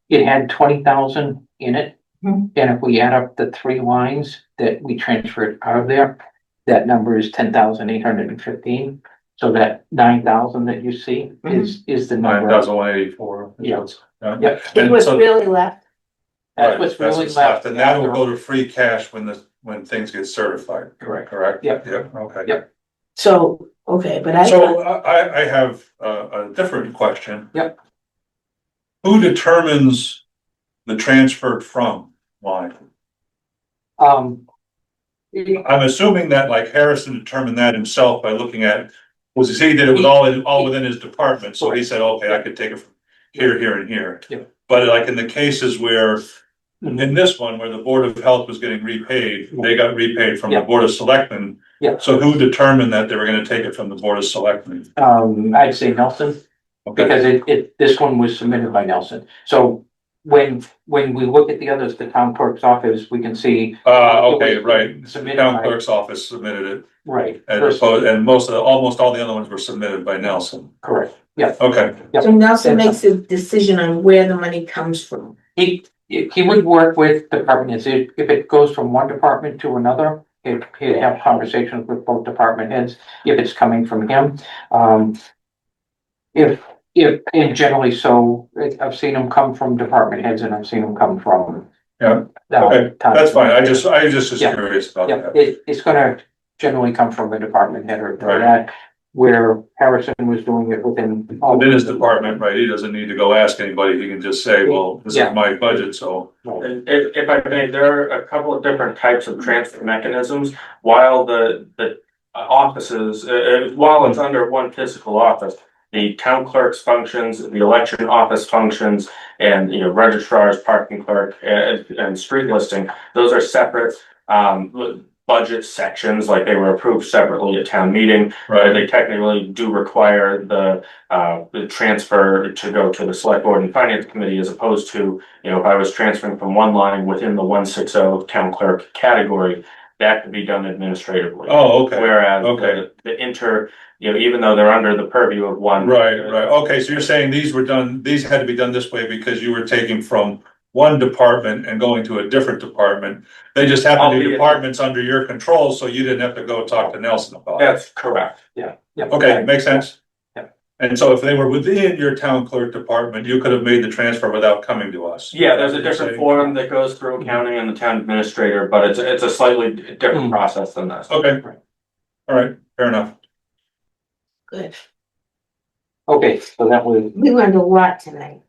It had 20,000 in it.
Mhm.
And if we add up the three lines that we transferred out of there, that number is 10,815. So that 9,000 that you see is the number.
9,184.
Yeah.
Yeah.
It
And
was
so-
really left.
That's what's really left.
And that will go to free cash when things get certified,
Correct.
correct?
Yep.
Yep, okay.
Yep.
So, okay, but I.
So I have a different question.
Yep.
Who determines the transferred from line?
Um,
I'm assuming that like Harrison determined that himself by looking at, he did it with all within his department, so he said, okay, I could take it from here, here, and here.
Yeah.
But like in the cases where, in this one, where the Board of Health was getting repaid, they got repaid from the
Yeah.
Board of Selectmen.
Yeah.
So who determined that they were gonna take it from the Board of Selectmen?
I'd say Nelson.
Okay,
Because this one was submitted by Nelson. So when we look at the others, the town clerk's office, we can see.
okay, right. The
Submitted
town
by,
clerk's office submitted it,
right,
and
first-
almost all the other ones were submitted by Nelson.
correct, yeah.
Okay,
Yep.
So Nelson makes a decision on where the money comes from.
He would work with department heads. If it goes from one department to another, he'd have conversations with both department heads if it's coming from him. And generally, so I've seen them come from department heads and I've seen them come from.
Yeah, okay, that's fine. I just was
Yeah.
curious about
Yeah,
that.
it's gonna generally come from a department head or
Right.
that, where Harrison was doing it within.
Within his department, right, he doesn't need to go ask anybody, he can just say, well, this
Yeah.
is my budget, so.
And if I may, there are a couple of different types of transfer mechanisms, while the offices, while it's under one physical office. The town clerk's functions, the election office functions, and, you know, registrars, parking clerk, and street listing, those are separate, budget sections, like they were approved separately at town meeting.
Right,
They technically do require the transfer to go to the select board and finance committee, as opposed to, you know, if I was transferring from one line within the 160 town clerk category, that could be done administratively.
oh, okay,
Whereas
okay.
you know, even though they're under the purview of one.
right, okay, so you're saying these had to be done this way because you were taking from one department and going to a different department. They just happen to be
Albeit-
departments under your control, so you didn't have to go talk to Nelson about it.
That's correct.
Yeah.
Okay, makes sense.
Yeah.
And so if they were within your town clerk department, you could have made the transfer without coming to us.
Yeah, there's a different form that goes through accounting and the town administrator, but it's a slightly different process than this.
Okay.
Right.
All right, fair enough.
Good.
Okay, so that was,
We learned a lot tonight.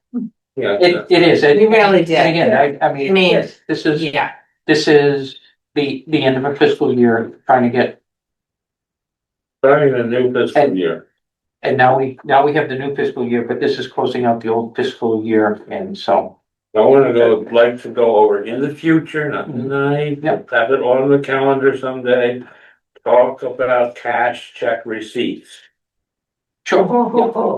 Yeah.
it is, and
We really did.
and again, I
I
mean,
mean,
this is,
yeah.
this is the end of a fiscal year, trying to get,
Starting a new fiscal year.
and now we have the new fiscal year, but this is closing out the old fiscal year, and so.
I wanna go, like to go over in the future, not tonight,
Yep.
have it on the calendar someday. Talk about cash check receipts.
Sure.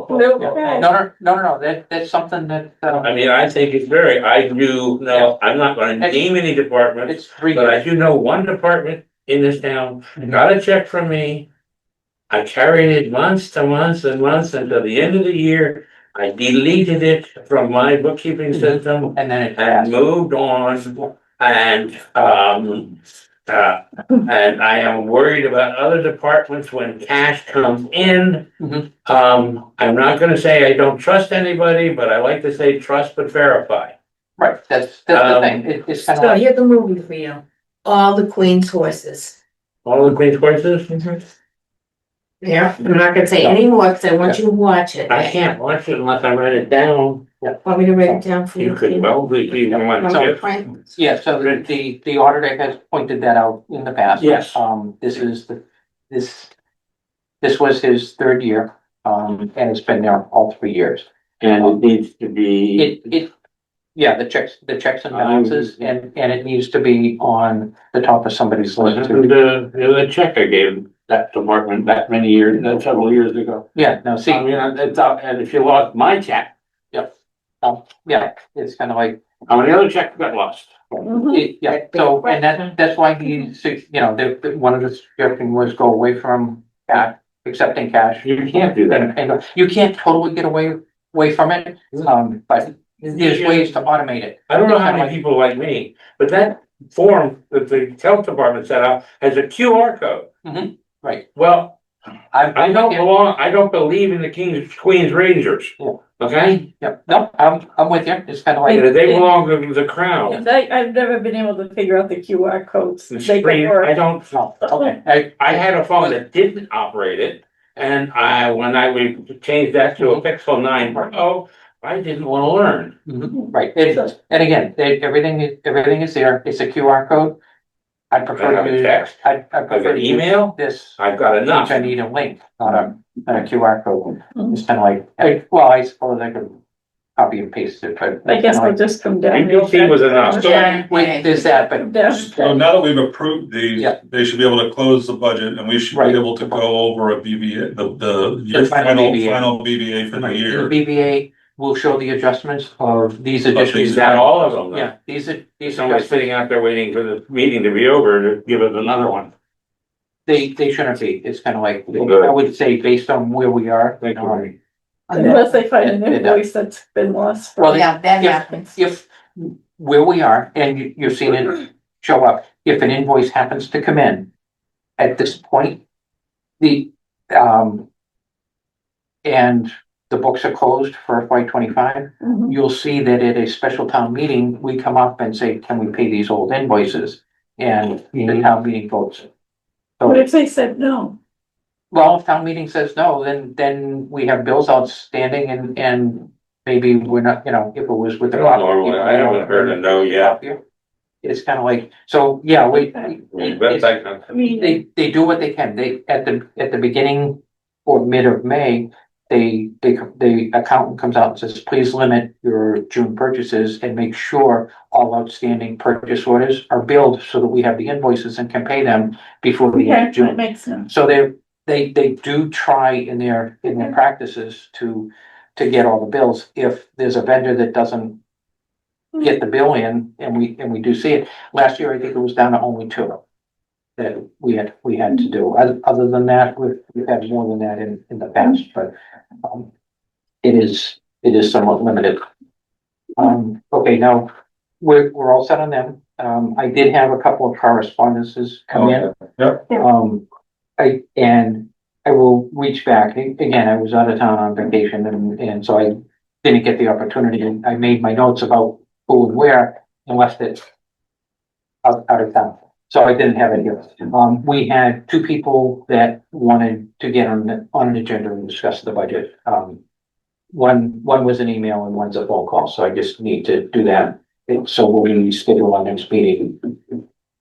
Okay.
No, that's something that,
I mean, I think it's very, I do know, I'm not gonna name any departments,
it's 3
but I
years.
do know one department in this town
Mhm.
got a check from me. I carried it months to months and months until the end of the year. I deleted it from my bookkeeping
Mhm.
system
And then it
and
passed.
moved on. And, and I am worried about other departments when cash comes in.
Mhm.
I'm not gonna say I don't trust anybody, but I like to say trust but verify.
Right, that's the thing, it's kind of
So
like,
here's the movie for you. All the Queen's horses.
All the Queen's horses,
Yeah, I'm not gonna say any more because I want you to watch it.
I can't watch it unless I write it down.
Want me to write it down for you?
You could probably be one
Want
of
me to
them.
print?
yeah, so the auditor has pointed that out in the past.
Yes.
This is this was his 3rd year, and it's been there all 3 years.
And it needs to be.
Yeah, the checks and balances, and it needs to be on the top of somebody's list too.
The check I gave that department that many years, several years ago.
Yeah, no, see,
I mean, it's out, and if you lost my check,
yeah, it's kind of like,
how many other checks got lost?
yeah, so, and that's why he's, one of the suggestions was go away from accepting cash.
You can't do that.
And you can't totally get away from it, but there's ways to automate it.
I don't know how many people like me, but that form that the health department set up has a QR code.
Right.
Well, I
I
don't belong, I don't believe in the Queen's Rangers.
Yeah.
Okay?
Yep, no, I'm with you, it's kind of like,
They belong to the crown.
I've never been able to figure out the QR codes.
The
They
screen,
can work.
I don't,
no, okay,
I had a phone that didn't operate it. And when I would change that to a Pixel 9 Pro, I didn't wanna learn.
right, and again, everything is there, it's a QR code. I
I
prefer
have
to
a
use,
text,
I
I
prefer
got
to use
email,
this,
I've got enough.
which I need a link, not a QR code.
Mhm.
It's kind of like, I suppose I could copy and paste it, but.
I guess
kinda
we'll
like-
just come down.
UPC was enough.
Yeah.
Wait, there's that, but.
Yeah.
So now that we've approved these,
Yeah.
they should be able to close the budget and we should be
Right.
able to go over a BBA, the
The final BBA.
final BBA for the
Right,
year.
The BVA will show the adjustments of these additions.
Is that all of them?
Yeah, these are, these
Somebody's
are,
sitting out there waiting for the meeting to be over to give us another one.
they shouldn't be, it's kind of like,
Good.
I would say based on where we are.
Thank you.
Unless they find an
It-
invoice that's been lost.
Well,
Yeah, that
if-
happens.
If where we are, and you've seen it show up, if an invoice happens to come in at this point, and the books are closed for FY 25,
Mhm.
you'll see that at a special town meeting, we come up and say, can we pay these old invoices? And the town meeting votes.
What
So,
if they said no?
well, if town meeting says no, then we have bills outstanding and maybe we're not, if it was with the.
Normally, I haven't heard a no yet.
It's kind of like, so, yeah,
Best I can.
I mean,
they do what they can. They, at the beginning or mid of May, the accountant comes out and says, please limit your June purchases and make sure all outstanding purchase orders are billed so that we have the invoices and can pay them before the end
okay,
of June.
that makes sense.
So they do try in their practices to get all the bills. If there's a vendor that doesn't get the bill in and we do see it, last year, I think it was down to only 2 that we had to do. Other than that, we've had more than that in the past, but it is somewhat limited. Okay, now we're all set on them. I did have a couple of correspondences come in.
Yep.
I will reach back. Again, I was out of town on vacation and so I didn't get the opportunity. And I made my notes about who and where and left it out of town. So I didn't have it here. We had two people that wanted to get on an agenda and discuss the budget. One was an email and one's a phone call, so I just need to do that. So when we schedule our next meeting,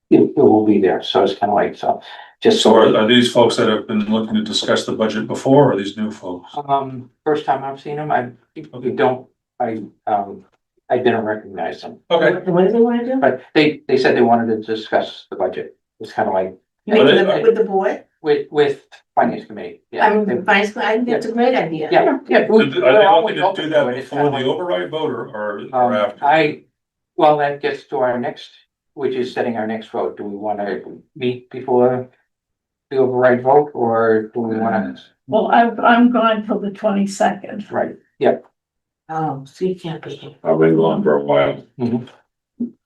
it will be there, so it's kind of like, so. Just
So are these folks that have been looking to discuss the budget before, or are these new folks?
First time I've seen them, I didn't recognize them,
Okay.
What do they wanna do?
but they said they wanted to discuss the budget. It's kind of like
With the board?
with finance committee, yeah.
I mean, I think that's a great idea.
Yeah, yeah.
Are they looking to do that before the override vote or after?
Well, that gets to our next, which is setting our next vote. Do we want to meet before the override vote, or do we want to?
Well, I'm gone till the 22nd.
Right, yeah.
Oh, so you can't be here.
I've been gone for a while.
The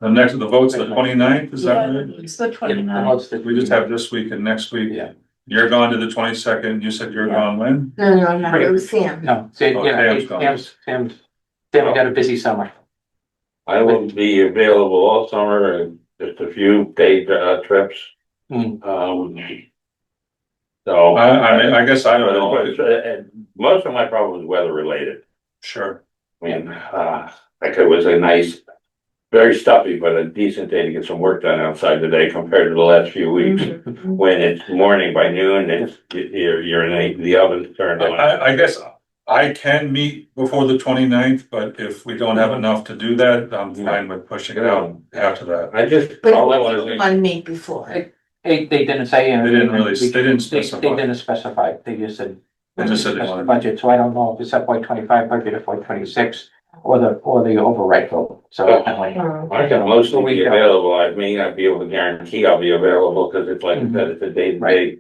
vote's the 29th, is that right?
It's the 29th.
We just have this week and next week.
Yeah.
You're gone to the 22nd. You said you're
Yeah.
gone when?
No, I'm not, it was Sam.
No,
Oh, Pam's gone.
Sam's got a busy summer.
I will be available all summer and just a few day trips.
Hmm.
So.
I mean, I guess I don't know.
And most of my problem is weather related.
Sure.
I mean, like it was a nice, very stuffy, but a decent day to get some work done outside today compared to the last few weeks.
Mhm.
When it's morning by noon, you're in the oven turned on.
I guess I can meet before the 29th, but if we don't have enough to do that, I'm fine with pushing it out after that.
I just,
But
all I
what
want
do you
is.
want to meet before?
They didn't say.
They didn't really- they didn't
They
specify.
didn't specify. They just said.
They just said they
discuss the
wanted-
budget, so I don't know if it's FY25 budget, FY26, or the override vote, so.
Oh.
I'm like,
I can mostly be available. I may not be able to guarantee I'll be available because it's like I said, it's a day to day.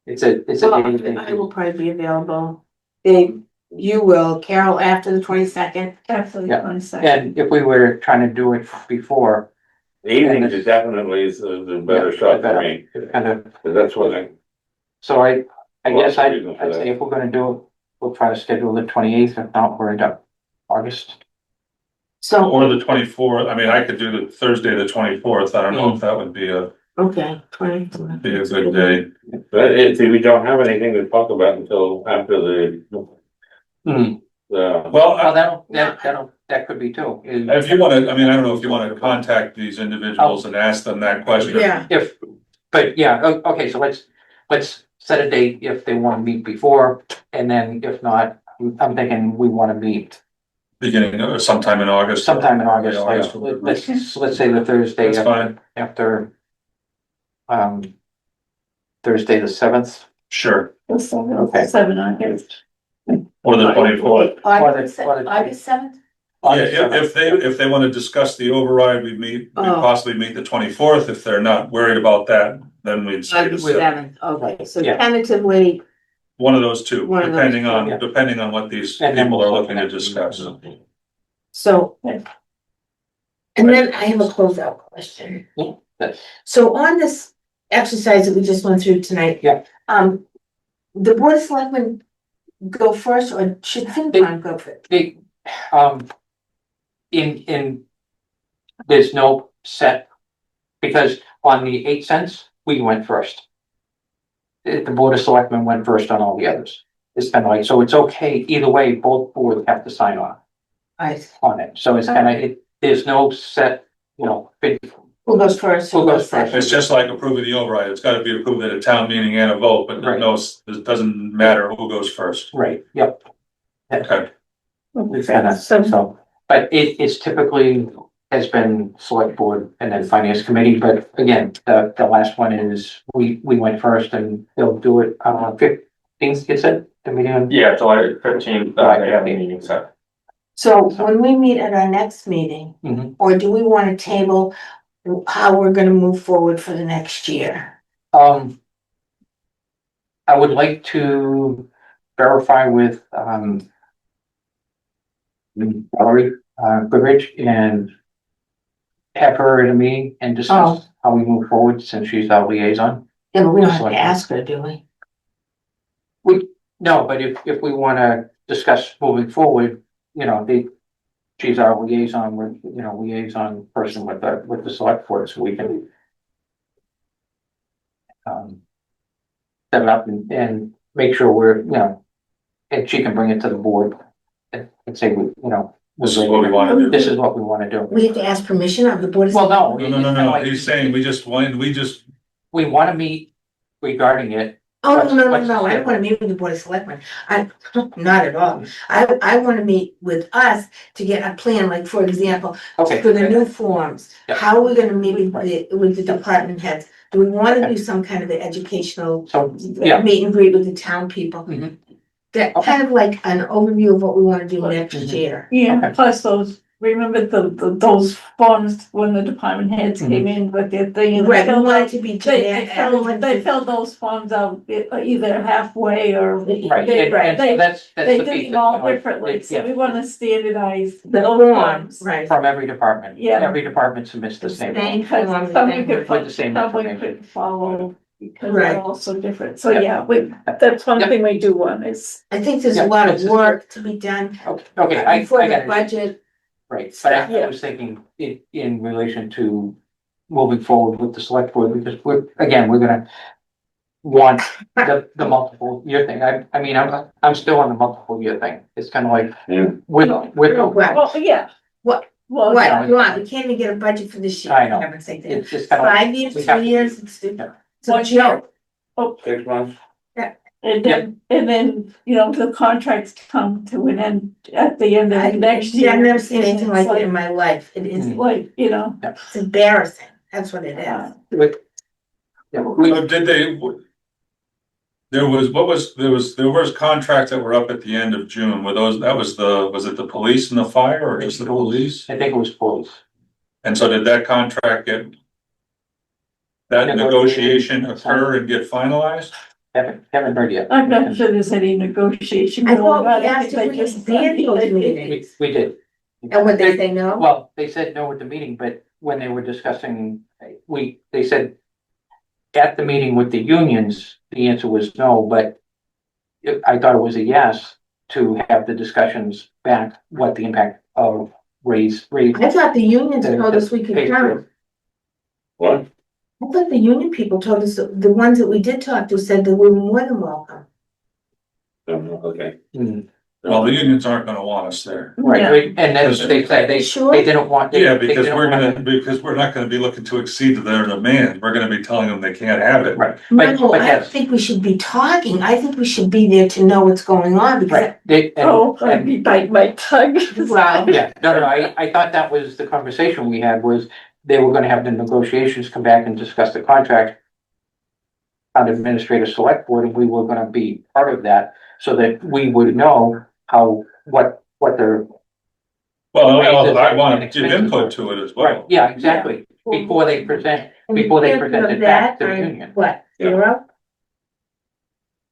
It's a
Well,
day-to-day
I
thing.
will probably be available. Dave, you will, Carol, after the 22nd.
After the
Yeah.
22nd.
And if we were trying to do it before,
Evenings is definitely the better shot for me,
kind of,
because that's what I.
so I guess
Well, reason for
I'd
that.
say if we're gonna do it, we'll try to schedule the 28th, if not, we're into August.
So,
Or the 24th. I mean, I could do the Thursday, the 24th. I don't know if that would be a
okay, 24.
good day.
But we don't have anything to talk about until after the.
Well,
Well, that could be too.
if you wanna, I mean, I don't know if you wanna contact these individuals and ask them that question.
Yeah,
But yeah, okay, so let's set a date if they wanna meet before, and then if not, I'm thinking we wanna meet
Beginning or sometime in August.
sometime in August,
Yeah,
like,
August.
let's say the Thursday
That's fine.
after. Thursday the 7th.
Sure.
The 7th,
Okay.
7th.
Or the 24th.
August
Or the-
7th?
Yeah, if they wanna discuss the override, we
Oh.
possibly meet the 24th. If they're not worried about that, then we'd say
August
the
7th, okay, so
Yeah.
tentatively,
one of those two,
One of those
depending
two,
yeah.
depending on what these
And then
people
we'll
are
look
looking to
at-
discuss.
so.
Yeah.
And then I have a closeout question.
That's,
So on this exercise that we just went through tonight.
Yeah.
The board of selectmen go first, or should FinCom go first?
the, in, there's no set, because on the 8 cents, we went first. The Board of Selectmen went first on all the others. It's kind of like, so it's okay, either way, both boards have to sign off on it, so it's kind of, there's no set,
Who goes first?
Who goes first?
It's just like approving the override. It's gotta be approved at a town meeting and a vote, but
Right.
it doesn't matter who goes first.
right, yep.
Okay.
It's kinda, so, but it's typically has been select board and then finance committee, but again, the last one is, we went first and they'll do it, 15th, you said, the meeting on.
Yeah, July 15th, they have a meeting set.
So when we meet at our next meeting,
Mhm.
or do we want to table how we're gonna move forward for the next year?
I would like to verify with, Valerie, Goodrich, and have her at a meeting and discuss how we move forward, since she's our liaison.
Yeah, but we don't have
Select-
to ask her, do we?
No, but if we wanna discuss moving forward, she's our liaison, liaison person with the select board, so we can set it up and make sure we're, and she can bring it to the board and say,
This is what we wanna do.
this is what we wanna do.
We have to ask permission of the board.
Well, no.
No, no, no, no, he's saying we just
We wanna meet regarding it.
Oh, no, no, no,
What's-
no, I don't wanna meet with the board of selectmen, not at all. I wanna meet with us to get a plan, like, for example,
Okay.
for the new forms.
Yeah.
How are we gonna meet with the department heads? Do we wanna do some kind of an educational
So, yeah.
meet and greet with the town people?
Mhm.
That
Okay.
kind of like an overview of what we wanna do next
Mhm.
year.
Yeah,
Okay.
plus remember those forms when the department heads came in with their thing and they
Right, we
filled
want it
out.
to be
They
generic, everyone.
filled those forms out either halfway or.
Right,
They,
and so
they,
that's
they
the
did
piece
them
that,
all differently, so
yeah,
we wanna standardize
The
those
form,
forms.
right.
from every department.
Yeah.
Every department submits the same.
Same
Because
form,
some
same
you could,
with the same
some we
information.
could follow, because
Right.
they're all so different, so
Yeah.
yeah, that's one
Yeah.
thing we do want is.
I think there's
Yeah,
a lot of
it's just-
work to be done
Okay, I
before the
got it.
budget.
Right, but I
Yeah.
was thinking in relation to moving forward with the select board, because we're gonna want the multiple year thing. I mean, I'm still on the multiple year thing. It's kind of like
Yeah.
with,
Well,
Well, yeah.
What-
Well,
What,
yeah.
you want, we can't even get a budget for this year.
I know.
Haven't said that.
it's just kind of.
5 years,
we have
3
to-
years, it's
Yeah.
a
One
joke.
year.
6 months.
And then, the contracts come to an end at the end of next year.
I've never seen anything like
It's
it in my life. It is,
Like,
it's embarrassing. That's what it is.
Yeah,
did they? There was contracts that were up at the end of June, were those, was it the police and the fire, or just the police?
I think it was close.
And so did that contract get? That negotiation occur and get finalized?
Haven't heard yet.
I'm not sure there's any negotiation.
I thought
going on.
we asked
think
if we
they just-
expand those
We
meetings.
did.
And would they say no?
Well, they said no at the meeting, but when they were discussing, they said at the meeting with the unions, the answer was no, but I thought it was a yes to have the discussions back, what the impact of raise.
I thought the unions told us we could
pay
come.
scale.
What?
I thought the union people told us, the ones that we did talk to said that we were more than welcome.
Okay.
Well, the unions aren't gonna want us there.
Right,
Yeah.
and then they said
Sure.
they didn't want.
Yeah,
they
because
didn't
because we're not gonna be looking to exceed their demand, we're gonna be telling them they can't have it.
Right,
No,
but
I
yes,
think we should be talking. I think we should be there to know what's going on because.
right,
I'd be biting my tongue.
Well,
yeah, no, I thought that was the conversation we had was they were gonna have the negotiations come back and discuss the contract on administrative select board, and we were gonna be part of that, so that we would know what their.
Well, I wanna give input to it as well.
Yeah, exactly, before they present it back to the union.
What,
Yeah.
0?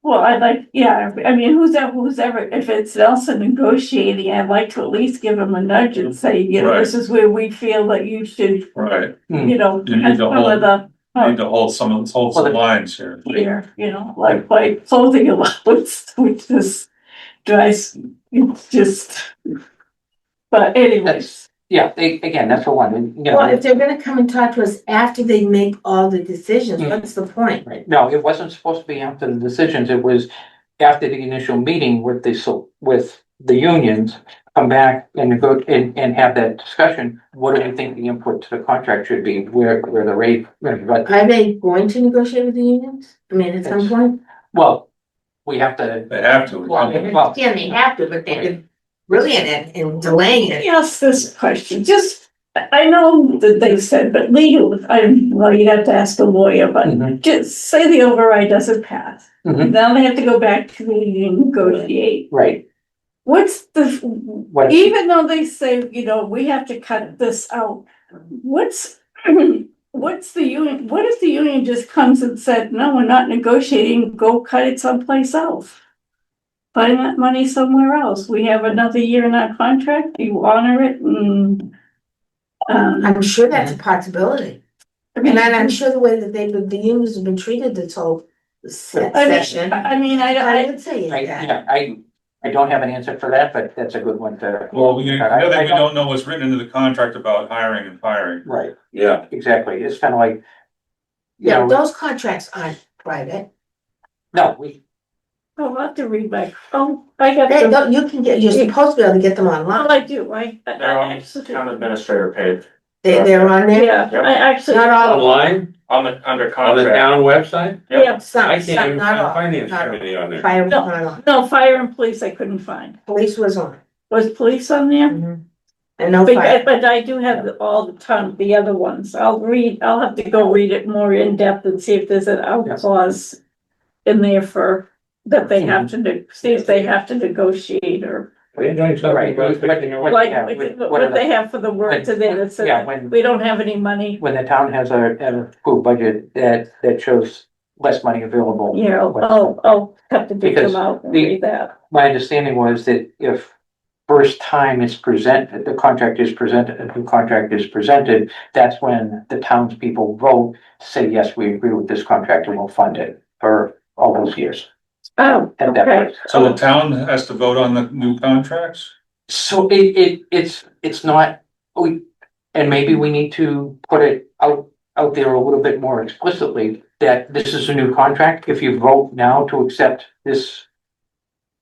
Well, I mean, who's ever, if it's Nelson negotiating, I'd like to at least give him a nudge and say, this is where we feel that you should,
Right,
Hmm.
You need to hold-
the.
need to hold some lines here.
Here, like clothing allowance, which is drives, it's just. But anyways,
Yeah, again, that's the one, and,
Well, if they're gonna come and talk to us after they make all the decisions,
Mm.
what's the point?
right, no, it wasn't supposed to be after the decisions, it was after the initial meeting with the unions. Come back and go and have that discussion, what do we think the input to the contract should be, where the rate, but,
Are they going to negotiate with the unions? I mean, at some point?
well, we have to.
They have to.
Well,
Yeah, they have to, but they've been brilliant in delaying it.
yes, this question, just, I know that they said, but legal, well, you'd have to ask a lawyer, but
Mhm.
just say the override doesn't pass.
Mhm.
Now they have to go back to the union and negotiate.
Right,
What's the,
what,
even though they say, we have to cut this out, what's the union, what if the union just comes and said, no, we're not negotiating, go cut it someplace else? Find that money somewhere else, we have another year in our contract, you honor it and.
I'm sure that's a possibility. And I'm sure the way that the unions have been treated this whole session.
I mean,
I
I,
would say
I,
that.
yeah, I don't have an answer for that, but that's a good one to.
Well, the other thing we
I
don't know what's written into the contract about hiring and firing.
Right,
Yeah.
exactly, it's kind of like. You
Yeah,
know,
those contracts aren't private.
No, we,
I'll have to read my, I got
They
them.
don't, you can get, you're supposed to be able to get them
Well,
online.
I do, I
They're on
actually.
town administrator page,
They're on there.
Yeah, I actually.
Not all.
Online,
under
on the
contract.
town website?
Yep.
Yeah,
I
Some,
can't even
not
find
all.
finance
Not all.
committee on there.
Fire was
No.
not on.
no, fire and police I couldn't find.
Police was on.
Was police on there?
Mhm. And no fire.
But I do have all the ton, the other ones. I'll have to go read it more in depth and see if there's an out clause in there for, that they have to, see if they have to negotiate or
We're doing something
Right,
about
but-
fixing it.
but-
like,
yeah,
what they have for the words in there that
yeah,
says,
when,
we don't have any money.
when the town has a school budget that shows less money available.
Yeah, I'll have to dig
Because
them out and
the-
read that.
My understanding was that if first time it's presented, the contract is presented, a new contract is presented, that's when the townspeople vote, say, yes, we agree with this contract and we'll fund it for all those years.
Oh,
At that
okay.
point.
So the town has to vote on the new contracts?
So it's not, and maybe we need to put it out there a little bit more explicitly that this is a new contract. If you vote now to accept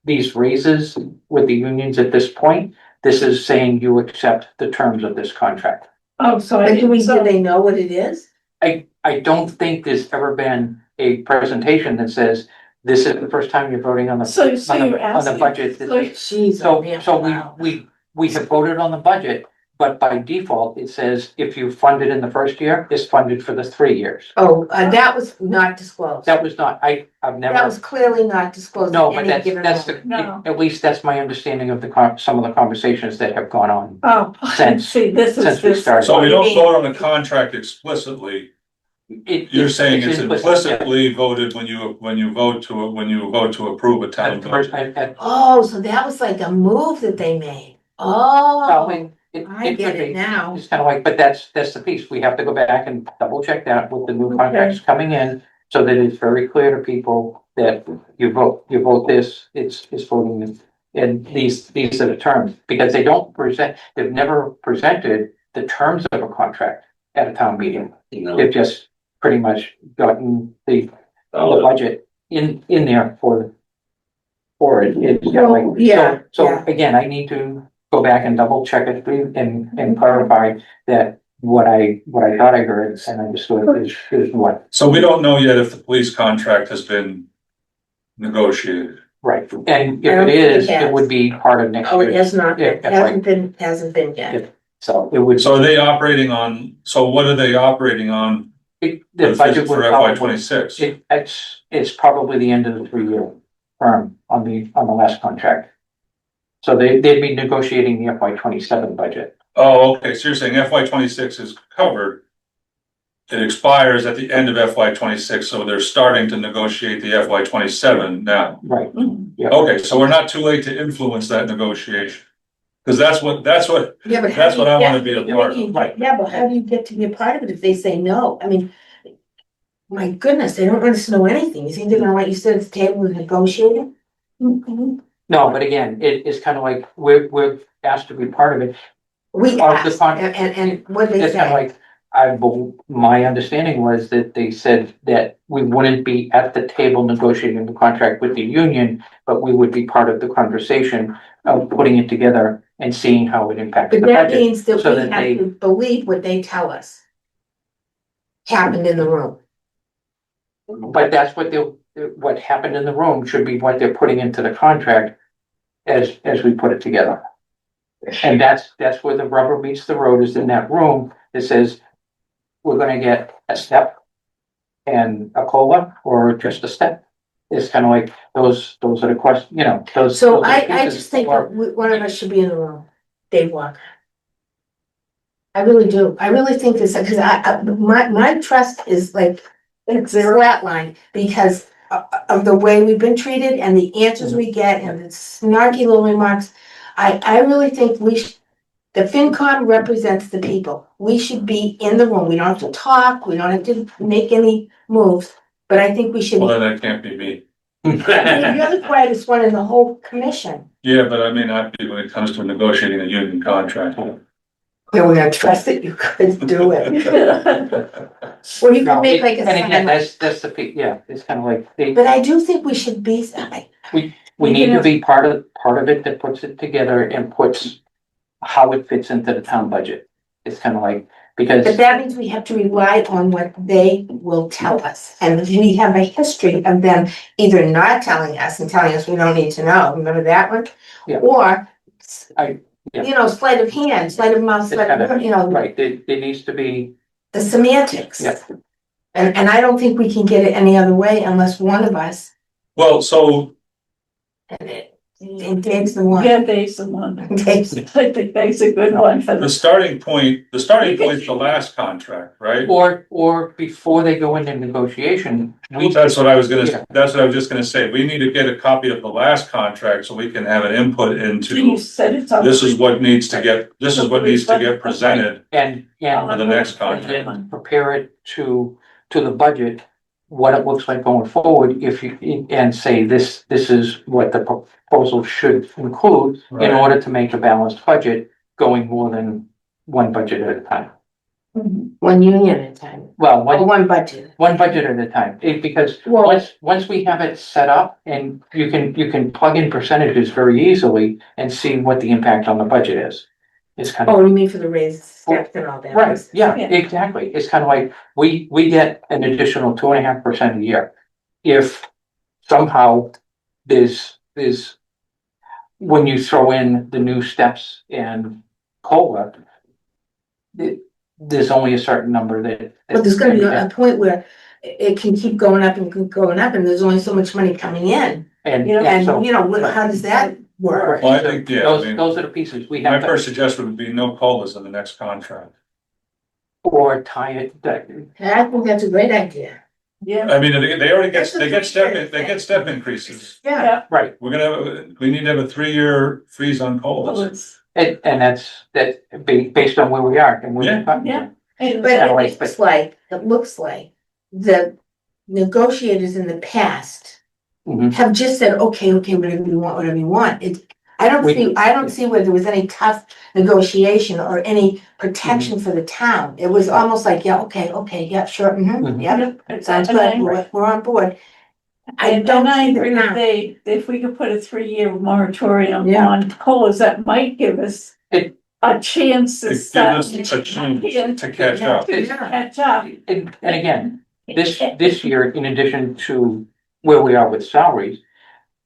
these raises with the unions at this point, this is saying you accept the terms of this contract.
Oh, so I
But do
didn't,
they know what it is?
I don't think there's ever been a presentation that says, this is the first time you're voting on the,
so
on
you're
the
asking.
budget.
so-
Jeez.
So
wow.
we have voted on the budget, but by default, it says if you funded in the first year, it's funded for the 3 years.
Oh, that was not disclosed.
That was not, I've
That
never,
was clearly not disclosed.
no,
at
but
any given
that's
moment.
No.
at least that's my understanding of some of the conversations that have gone on.
Oh,
Since-
see, this is
since we
this.
started.
So we don't vote on the contract explicitly. You're saying it's implicitly voted when you vote to approve a town budget.
Oh, so that was like a move that they made. Oh, I get it now.
It's kind of like, but that's the piece. We have to go back and double check that with the new
Okay.
contracts coming in. So that it's very clear to people that you vote this, it's voting this. And these are the terms, because they've never presented the terms of a contract at a town meeting.
No.
They've just pretty much gotten the budget in there for it. It's kind of like,
Yeah,
so
yeah.
again, I need to go back and double check it and clarify that what I thought I heard and understood is what,
So we don't know yet if the police contract has been negotiated.
right. And
I
if
don't
it
think it
is, it
has.
would be part of next
Oh, it
year.
has not,
Yeah,
it
that's
hasn't been yet.
So it would,
So are they operating on, so what are they operating on
the
for
budget would
FY
probably,
'26?
it's probably the end of the 3-year term on the last contract. So they'd be negotiating the FY 27 budget.
Oh, okay, so you're saying FY '26 is covered. It expires at the end of FY '26, so they're starting to negotiate the FY '27 now.
Right.
Mhm.
Yeah.
Okay, so we're not too late to influence that negotiation. Cause that's what,
Yeah, but how
that's
do
what
you
I
get-
wanna be a part of.
Right.
Yeah, but how do you get to be a part of it if they say no? I mean, my goodness, they don't want us to know anything. You think they're gonna want you to sit at the table and negotiate it?
Mhm.
No, but again, it's kind of like, we're asked to be part of it.
We
Of the
asked,
con-
and what they
It's kind of
say?
like, my understanding was that they said that we wouldn't be at the table negotiating the contract with the union, but we would be part of the conversation of putting it together and seeing how it impacted
But
the
that
budget.
means that
so
we
that
have
they-
to believe what they tell us. Happened in the room.
But that's what happened in the room should be what they're putting into the contract as we put it together. And that's where the rubber meets the road, is in that room that says, we're gonna get a step and a COLA or just a step. It's kind of like, those are the questions, those.
So
those are
I
pieces
just think
for-
that one of us should be in the room, Dave Walker. I really do. I really think this, because my trust is like, it's flatline because of the way we've been treated and the answers we get and the snarky little remarks. I really think the FinCom represents the people. We should be in the room. We don't have to talk, we don't have to make any moves, but I think we should.
Well, then that can't be me.
You're the quietest one in the whole commission.
Yeah, but I mean, I'd be when it comes to negotiating a union contract.
Yeah, we're gonna trust that you could do it. Or you
No,
can make like a
and again,
sign.
that's the, yeah, it's kind of like,
But I do think we should be,
we need to be part of it that puts it together and puts how it fits into the town budget. It's kind of like, because.
but that means we have to rely on what they will tell us. And we have a history of them either not telling us and telling us we don't need to know, remember that one?
Yeah.
Or,
Yeah.
you know, sleight of hand, sleight of mouth, sleight of, you know,
Right, there needs to be,
the semantics.
Yeah.
And I don't think we can get it any other way unless one of us,
Well, so
and Dave's the one.
Yeah, Dave's the one.
Dave's,
I think Dave's a good one for
the
the.
starting point is the last contract, right?
or before they go into negotiation,
That's what I was
Yeah.
gonna, that's what I was just gonna say. We need to get a copy of the last contract so we can have an input
You
into,
said it's on.
this is what needs to get presented
and,
for the next
and
contract.
then prepare it to the budget, what it looks like going forward, if you, and say this is what the proposal should include in
Right.
order to make a balanced budget, going more than one budget at a time.
Mhm.
one union at a time,
Well,
or one budget.
one budget at a time, because
Well,
once we have it set up, and you can plug in percentages very easily and see what the impact on the budget is. It's kind of,
oh, you mean for the raised steps and all that?
right, yeah,
Yeah.
exactly, it's kind of like, we get an additional 2.5% a year. If somehow there's, when you throw in the new steps and COLA, there's only a certain number that.
But there's gonna be a point where it can keep going up and keep going up, and there's only so much money coming in.
And,
Yeah.
and so.
And, you know, how does that work?
Well, I think, yeah, I
Those,
mean,
those are the pieces we
my
have to,
first suggestion would be no COLAs in the next contract.
or tie it, that,
And I think that's a great idea.
Yeah,
I mean, they already
That's
get,
a
they get
three-year
step
thing.
increases.
Yeah,
right,
We need to have a 3-year freeze on
well,
COLAs.
it's,
and that's based on where we are and where we're.
Yeah. and
but
Yeah,
it
like,
looks like the negotiators in the past
Mhm.
have just said, okay, whatever you want. I don't see where there was any tough negotiation or any protection for the town. It was almost like, yeah, okay, yeah, sure,
Mhm.
yeah,
it's
sounds
and I-
good, we're on board. I
And
don't
I
see
agree
that
with
now.
Dave, if we could put a 3-year moratorium
Yeah.
on COLAs, that might give us
It-
a chance to
It gives
start.
us a chance to catch up.
To catch up.
And again, this year, in addition to where we are with salaries,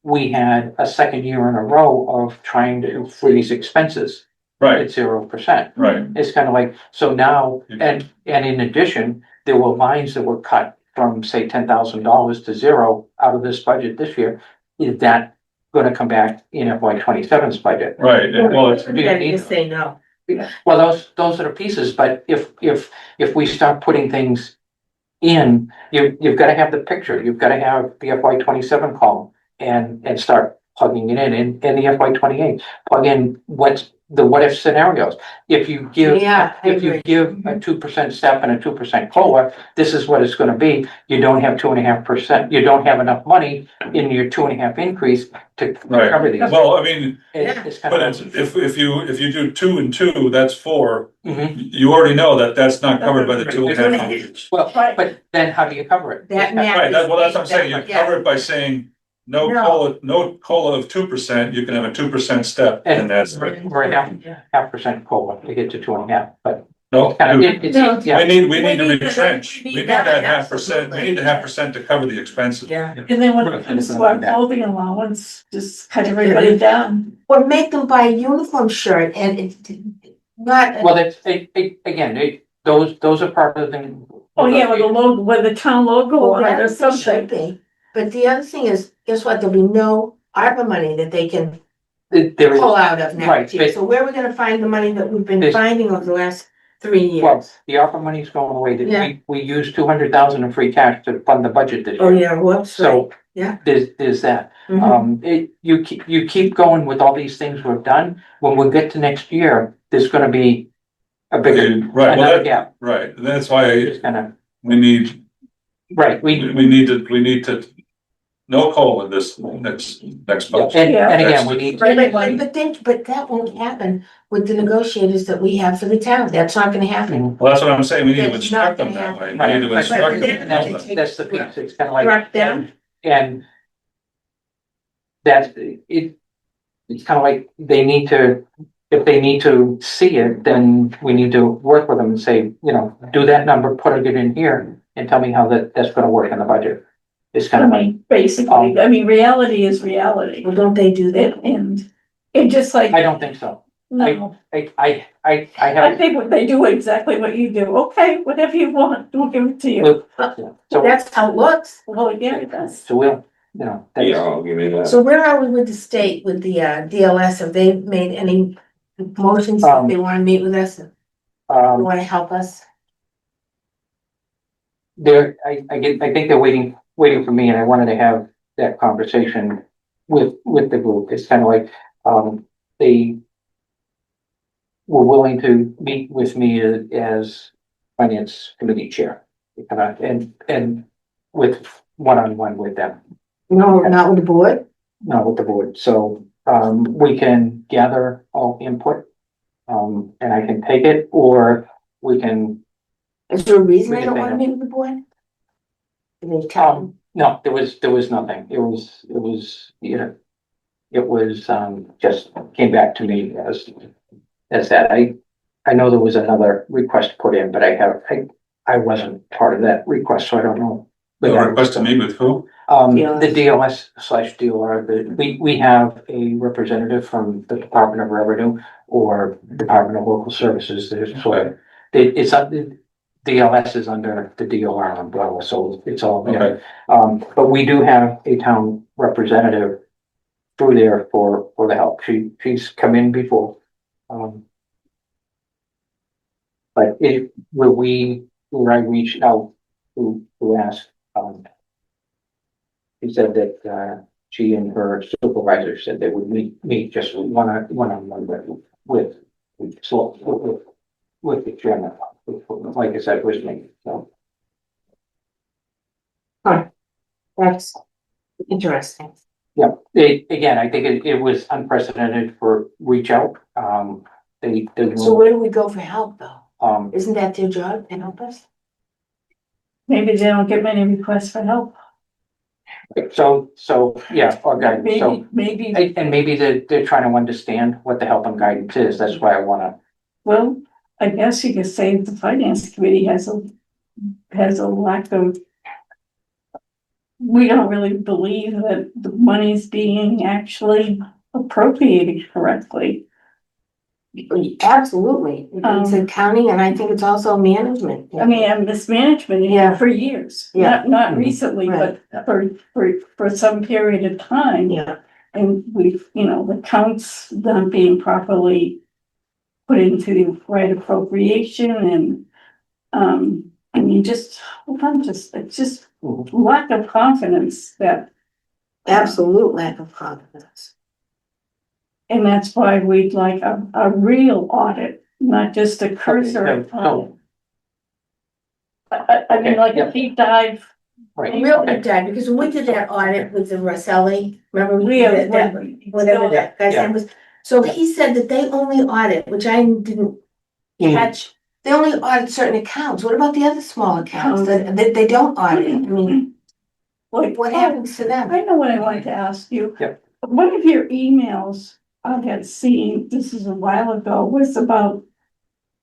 we had a second year in a row of trying to freeze expenses
Right,
at 0%.
right.
It's kind of like, so now, and in addition, there were lines that were cut from, say, $10,000 to zero out of this budget this year. Is that gonna come back in FY 27's budget?
Right, and well, it's,
You just say no.
Well, those are the pieces, but if we start putting things in, you've gotta have the picture, you've gotta have the FY 27 column and start plugging it in the FY 28, plug in what's the what if scenarios. If you give,
Yeah, I
if you
agree.
give a 2% step and a 2% COLA, this is what it's gonna be. You don't have 2.5%, you don't have enough money in your 2.5 increase to
right.
cover these.
Well, I mean,
It's kind
but
of.
it's, if you do 2 and 2, that's 4.
Mhm.
You already know that that's not covered by the 2.5 years.
Well,
Right.
but then how do you cover it?
That
Right, that's what I'm saying. You
Yeah.
cover it by saying no
No.
COLA of 2%, you can have a 2% step and
And
that's,
we're at half percent COLA to get to 2.5, but
no.
kind of,
We
it's,
No.
yeah,
need to
We need to-
retrench.
we
We
need
need
that,
that 0.5%, we need the 0.5% to cover the expenses.
Yeah,
And then when
Right,
it comes
and
to our
it's like that.
clothing allowance, just cut everybody down.
or make them buy a uniform shirt and it's not.
well, that's, again, those are part of the thing.
Oh, yeah, with the logo, with the town logo on it or
That should
something.
be. But the other thing is, guess what, there'll be no ARPA money that they can
There is,
pull out of
Right,
next year,
but-
so where are we gonna find the money that we've been
This-
finding over the last 3
well,
years?
the ARPA money's going away,
Yeah.
we used 200,000 in free cash to fund the budget this
Oh,
year.
yeah, whoops, right.
So,
Yeah.
there's that.
Mhm.
You keep going with all these things we've done, when we get to next year, there's gonna be a bigger,
Right, well,
another
that,
gap,
right, that's why
it's gonna,
we need,
right,
we need to no COLA this next
Yeah,
budget.
and again, we need,
But that won't happen with the negotiators that we have for the town. That's not gonna happen.
Well, that's what I'm saying, we need to
It's not
instruct them
gonna
that way,
happen.
we need to
Right,
instruct
but
them.
that's the piece, it's kind of like.
Correct them.
And that's, it's kind of like they need to, if they need to see it, then we need to work with them and say, you know, do that number, put it in here and tell me how that's gonna work in the budget. It's kind
I
of like,
mean, basically, I mean, reality is reality.
Well, don't they do that?
And it just like,
I don't think so.
no,
I
I
have.
think what they do exactly what you do. Okay, whatever you want, we'll give it to you.
So,
That's how it looks.
Well, yeah, it does.
so we'll, you know, that's,
I'll give you that.
So where are we with the state, with the DLS? Have they made any motions that they wanna meet with us? They wanna help us?
I think they're waiting for me, and I wanted to have that conversation with the group. It's kind of like, they were willing to meet with me as finance committee chair. And with one-on-one with them,
No, not with the board?
not with the board, so, we can gather all input. And I can take it, or we can,
Is there a reason
We
they
can
don't
take
wanna
it.
meet with the board? Did they tell them?
no, there was nothing, it was, you know. It was, just came back to me as that, I know there was another request put in, but I wasn't part of that request, so I don't know.
The request to meet with who?
The DLS/DOR, we have a representative from the Department of Revenue or Department of Local Services, there's sort of, it's up, DLS is under the DOR umbrella, so it's all there.
Okay,
But we do have a town representative through there for the help. She's come in before. But where I reached out to ask, he said that, she and her supervisor said they would meet just one-on-one with the chairman, like I said, was me, so.
That's interesting.
Yeah, again, I think it was unprecedented for reach out, they.
So where do we go for help though?
Um,
Isn't that their job to help us?
Maybe they don't get many requests for help.
so, yeah, or guidance, so,
Maybe,
and maybe they're trying to understand what the help and guidance is, that's why I wanna.
well, I guess you could say the finance committee has a lack of. We don't really believe that the money's being actually appropriated correctly.
Absolutely. It's accounting and I think it's also management.
I mean, and mismanagement
Yeah.
for years,
Yeah.
not
Mhm.
recently,
Right.
but for some period of time.
Yeah,
And we've, the accounts not being properly put into the right appropriation and, I mean, just, it's just
Mhm.
lack of confidence that,
absolute lack of confidence.
and that's why we'd like a real audit, not just a cursory
so-
audit. I mean, like a
Yeah.
deep dive.
Right,
Real
okay.
deep dive, because when we did that audit with the Rosselli, remember we
We
did that, whatever that guy's
Yeah.
name was. So he said that they only audit, which I didn't
Hmm.
catch, they only audit certain accounts. What about the other small accounts that they don't audit? I mean, what happens to them?
I know what I wanted to ask you.
Yep.
One of your emails I had seen, this is a while ago, was about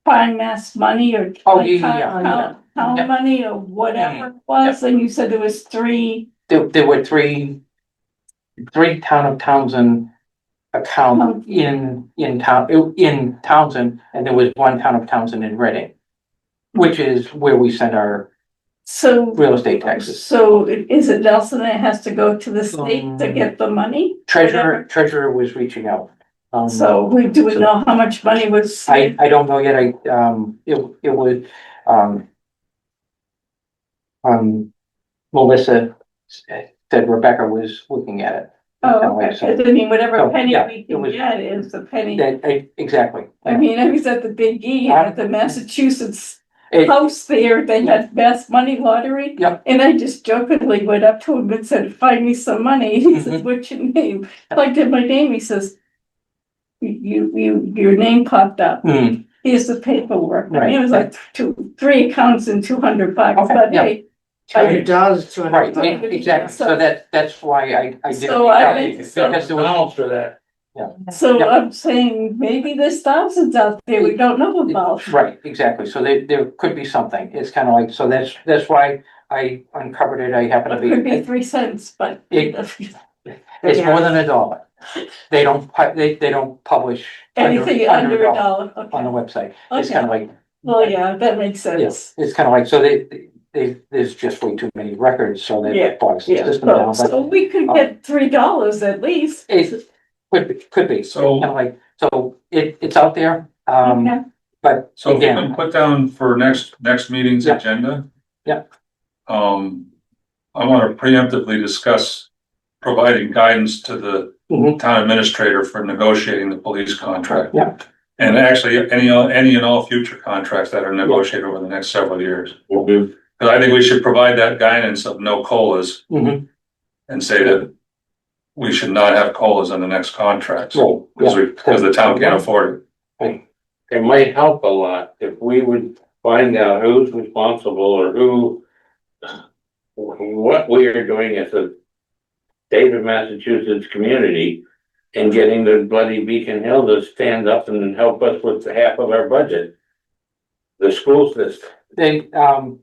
prime mass money or.
Oh,
like
yeah.
Town
Yep.
money or whatever it was, and you said there was three.
There were three town of Townsend account in Townsend, and there was one town of Townsend in Reading, which is where we send our
So,
real estate taxes.
so is it Nelson that has to go to the state to get the money?
Treasurer was reaching out.
So do we know how much money was?
I don't know yet, it would, Melissa said Rebecca was looking at it.
Oh, okay,
So,
I mean, whatever
So,
penny
yeah,
we
it
can
was-
get is the penny.
exactly.
I mean, I was at the Big E at the Massachusetts house there, they had Mass Money Lottery.
Yep.
And I just jokingly went up to him and said, find me some money. He says, what's your name? I did my name, he says, your name popped up.
Hmm.
Here's the paperwork.
Right.
It was like three accounts and $200,
Okay,
but
yeah.
hey.
$200,
Right,
$200.
exactly, so that's why I did.
So I think-
Because there was,
Allowance for that.
So
Yep.
I'm saying maybe there's thousands out there we don't know about.
right, exactly, so there could be something, it's kind of like, so that's why I uncovered it, I happen to
It could be
be.
3 cents, but.
It's more than $1. They don't publish.
Anything under a dollar.
On the
Okay.
website, it's kind of like,
Well, yeah, that makes sense.
it's kind of like, so there's just way too many records, so
Yeah,
that bogs the
Yeah,
system down,
so
but
we could get $3 at least.
it could be,
So-
kind of like, so it's out there,
Okay.
but
So if you
again,
can put down for next meeting's
Yeah.
agenda.
Yeah.
I want to preemptively discuss providing guidance to the
Mhm.
town administrator for negotiating the police contract.
Yeah.
And actually, any and all future contracts that are negotiated over the next several years. Because I think we should provide that guidance of no COLAs
Mhm.
and say that we should not have COLAs on the next contracts.
Right, yeah.
Because the town can't afford it.
It might help a lot if we would find out who's responsible or what we are doing as a state of Massachusetts community and getting the bloody Beacon Hill to stand up and help us with the half of our budget. The school system.
They,
Well,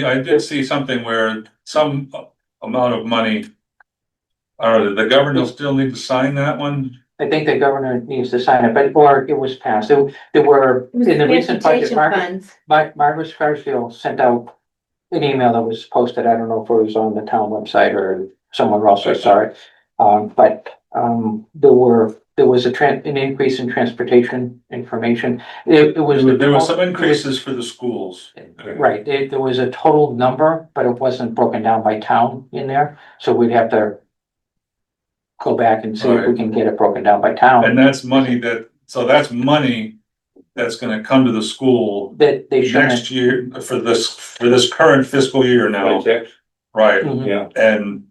I did see something where some amount of money. I don't know, the governor will still need to sign that one?
I think the governor needs to sign it, but, or it was passed, there were, in the recent budget,
Transportation funds.
Margaret Scarsdale sent out an email that was posted, I don't know if it was on the town website or somewhere else, I saw it. There was an increase in transportation information, it was.
There was some increases for the schools.
Right, there was a total number, but it wasn't broken down by town in there, so we'd have to go back and see if we
Right.
can get it broken down by town,
And that's money that's money that's gonna come to the school
that they shouldn't.
next year for this current fiscal year now,
26,
right?
Mhm.
yeah.
And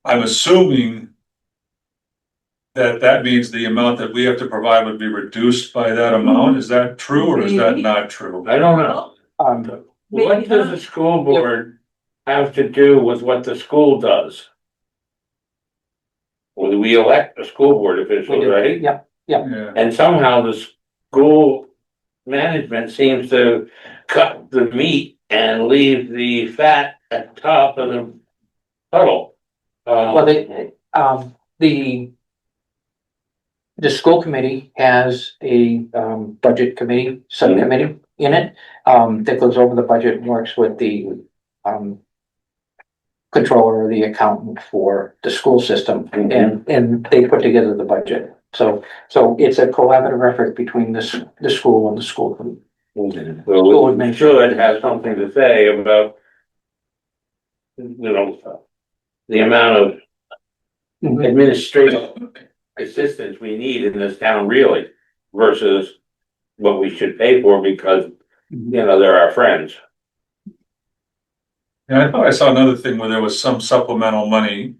I'm assuming that means the amount that we have to provide would be reduced by that amount. Is that true or is that
Maybe.
not true?
I don't know. What
Maybe
does
not.
the school board have to do with what the school does? Well, we elect the school board officials, right?
Yeah,
Yeah.
And somehow the school management seems to cut the meat and leave the fat at the top of the puddle.
well, the school committee has a, budget committee, subcommittee in it, that goes over the budget and works with the, controller or the accountant for the school system, and they put together the budget. So it's a collaborative effort between the school and the school committee.
So we should have something to say about, the amount of administrative assistance we need in this town really versus what we should pay for because, they're our friends.
Yeah, I thought I saw another thing where there was some supplemental money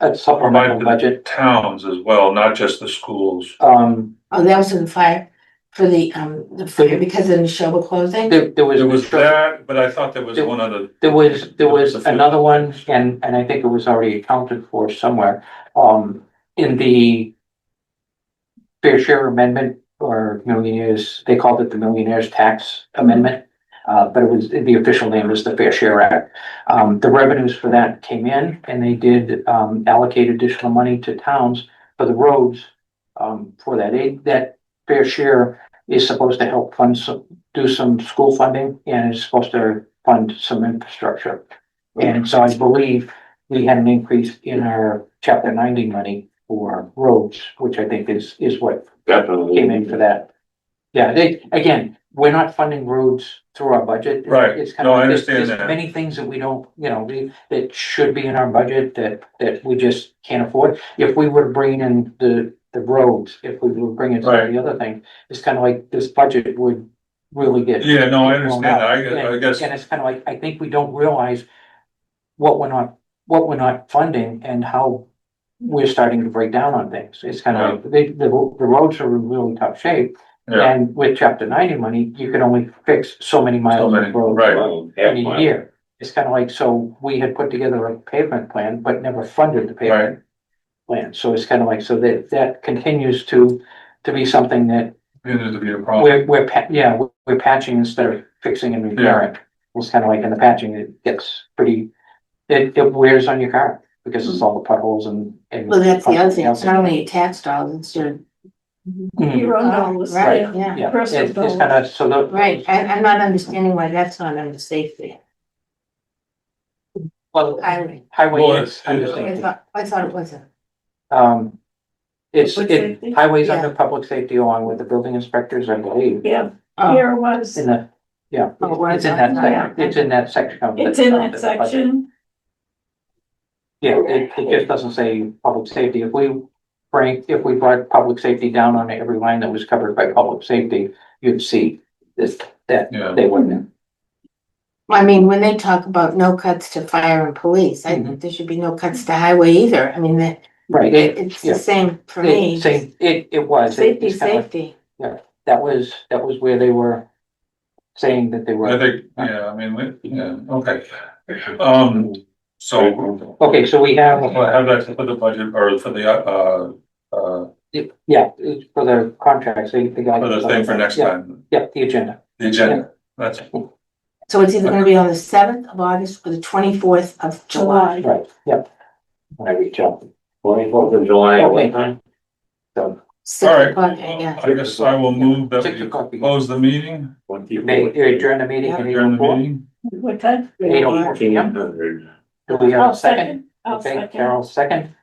A supplemental
provided to the
budget,
towns as well, not just the schools.
Oh, that was in the fire, for the fire, because of the Neshoba closing?
there was.
There was that, but I thought there was one other.
There was another one, and I think it was already accounted for somewhere, in the fair share amendment or millionaires, they called it the millionaires tax amendment. But it was, the official name is the Fair Share Act. The revenues for that came in and they did, allocate additional money to towns for the roads. For that, that fair share is supposed to help fund do some school funding and is supposed to fund some infrastructure. And so I believe we had an increase in our chapter 90 money for roads, which I think is what
Definitely.
came in for that. Yeah, again, we're not funding roads through our budget.
Right.
It's kind
No,
of,
I
there's
understand that.
many things that we don't, that should be in our budget that we just can't afford. If we were bringing in the roads, if we were bringing some of the other things, it's kind of like this budget would really get.
Yeah, no, I
blown
understand
out.
that. I
And-
guess,
And it's kind of like, I think we don't realize what we're not funding and how we're starting to break down on things. It's kind of like, the roads are in really tough shape.
yeah,
And with chapter 90 money, you can only fix so many miles
many,
of road
right.
in a year. It's kind of like, so we had put together a pavement plan, but never funded the pavement plan. So it's kind of like, so that continues to be something that
Begins to be a problem.
we're patching instead of fixing and repairing. It's kind of like in the patching, it gets pretty, it wears on your car because it's all the potholes and.
Well, that's the other thing, it's not only your tax dollars, it's your,
Your own dollars,
right,
yeah.
yeah,
Yeah,
Personal
it's kind of, so the.
right, I'm not understanding why that's not under safety.
Well,
Highway,
highway
Well,
is under safety.
I thought it wasn't.
It's,
Public
it,
safety?
highways
Yeah.
under public safety along with the building inspectors, I believe,
Yeah,
Oh,
here it was,
in the, yeah,
Oh, where
it's in
is
that
that?
section, it's in that section of.
it's in
of
that
the budget.
section,
Yeah, it just doesn't say public safety. If we brought public safety down on every line that was covered by public safety, you'd see this, that
Yeah.
they wouldn't.
I mean, when they talk about no cuts to fire and police, I
Mhm.
think there should be no cuts to highway either, I mean,
Right,
it's
yeah.
the same for me.
It was.
Safety,
It's kinda like-
safety.
That was where they were saying that they were.
I think, yeah, I mean, yeah, okay. So,
Okay, so we have,
well, how did I put the budget or for the,
yeah, it's for the contracts, the guy.
for the thing for next time,
Yeah, the agenda.
the agenda, that's,
So it's either gonna be on the 7th of August or the 24th of July.
Right, yep. When I reach out.
24th of July,
Okay.
what time?
So,
6
all right,
o'clock, yeah.
I guess I will move that
6
we
o'clock.
close the meeting,
May adjourn the meeting at
adjourn the
8:04.
meeting.
what time?
8:04 p.m. Do we have
I'll
a second?
I'll
Okay,
second.
Carol, second.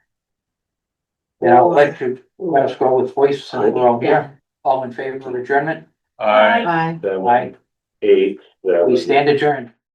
And I'll let us go with voice, so we're all here. All in favor of adjournment?
I.
Bye.
Aye.
Eight.
We stand adjourned.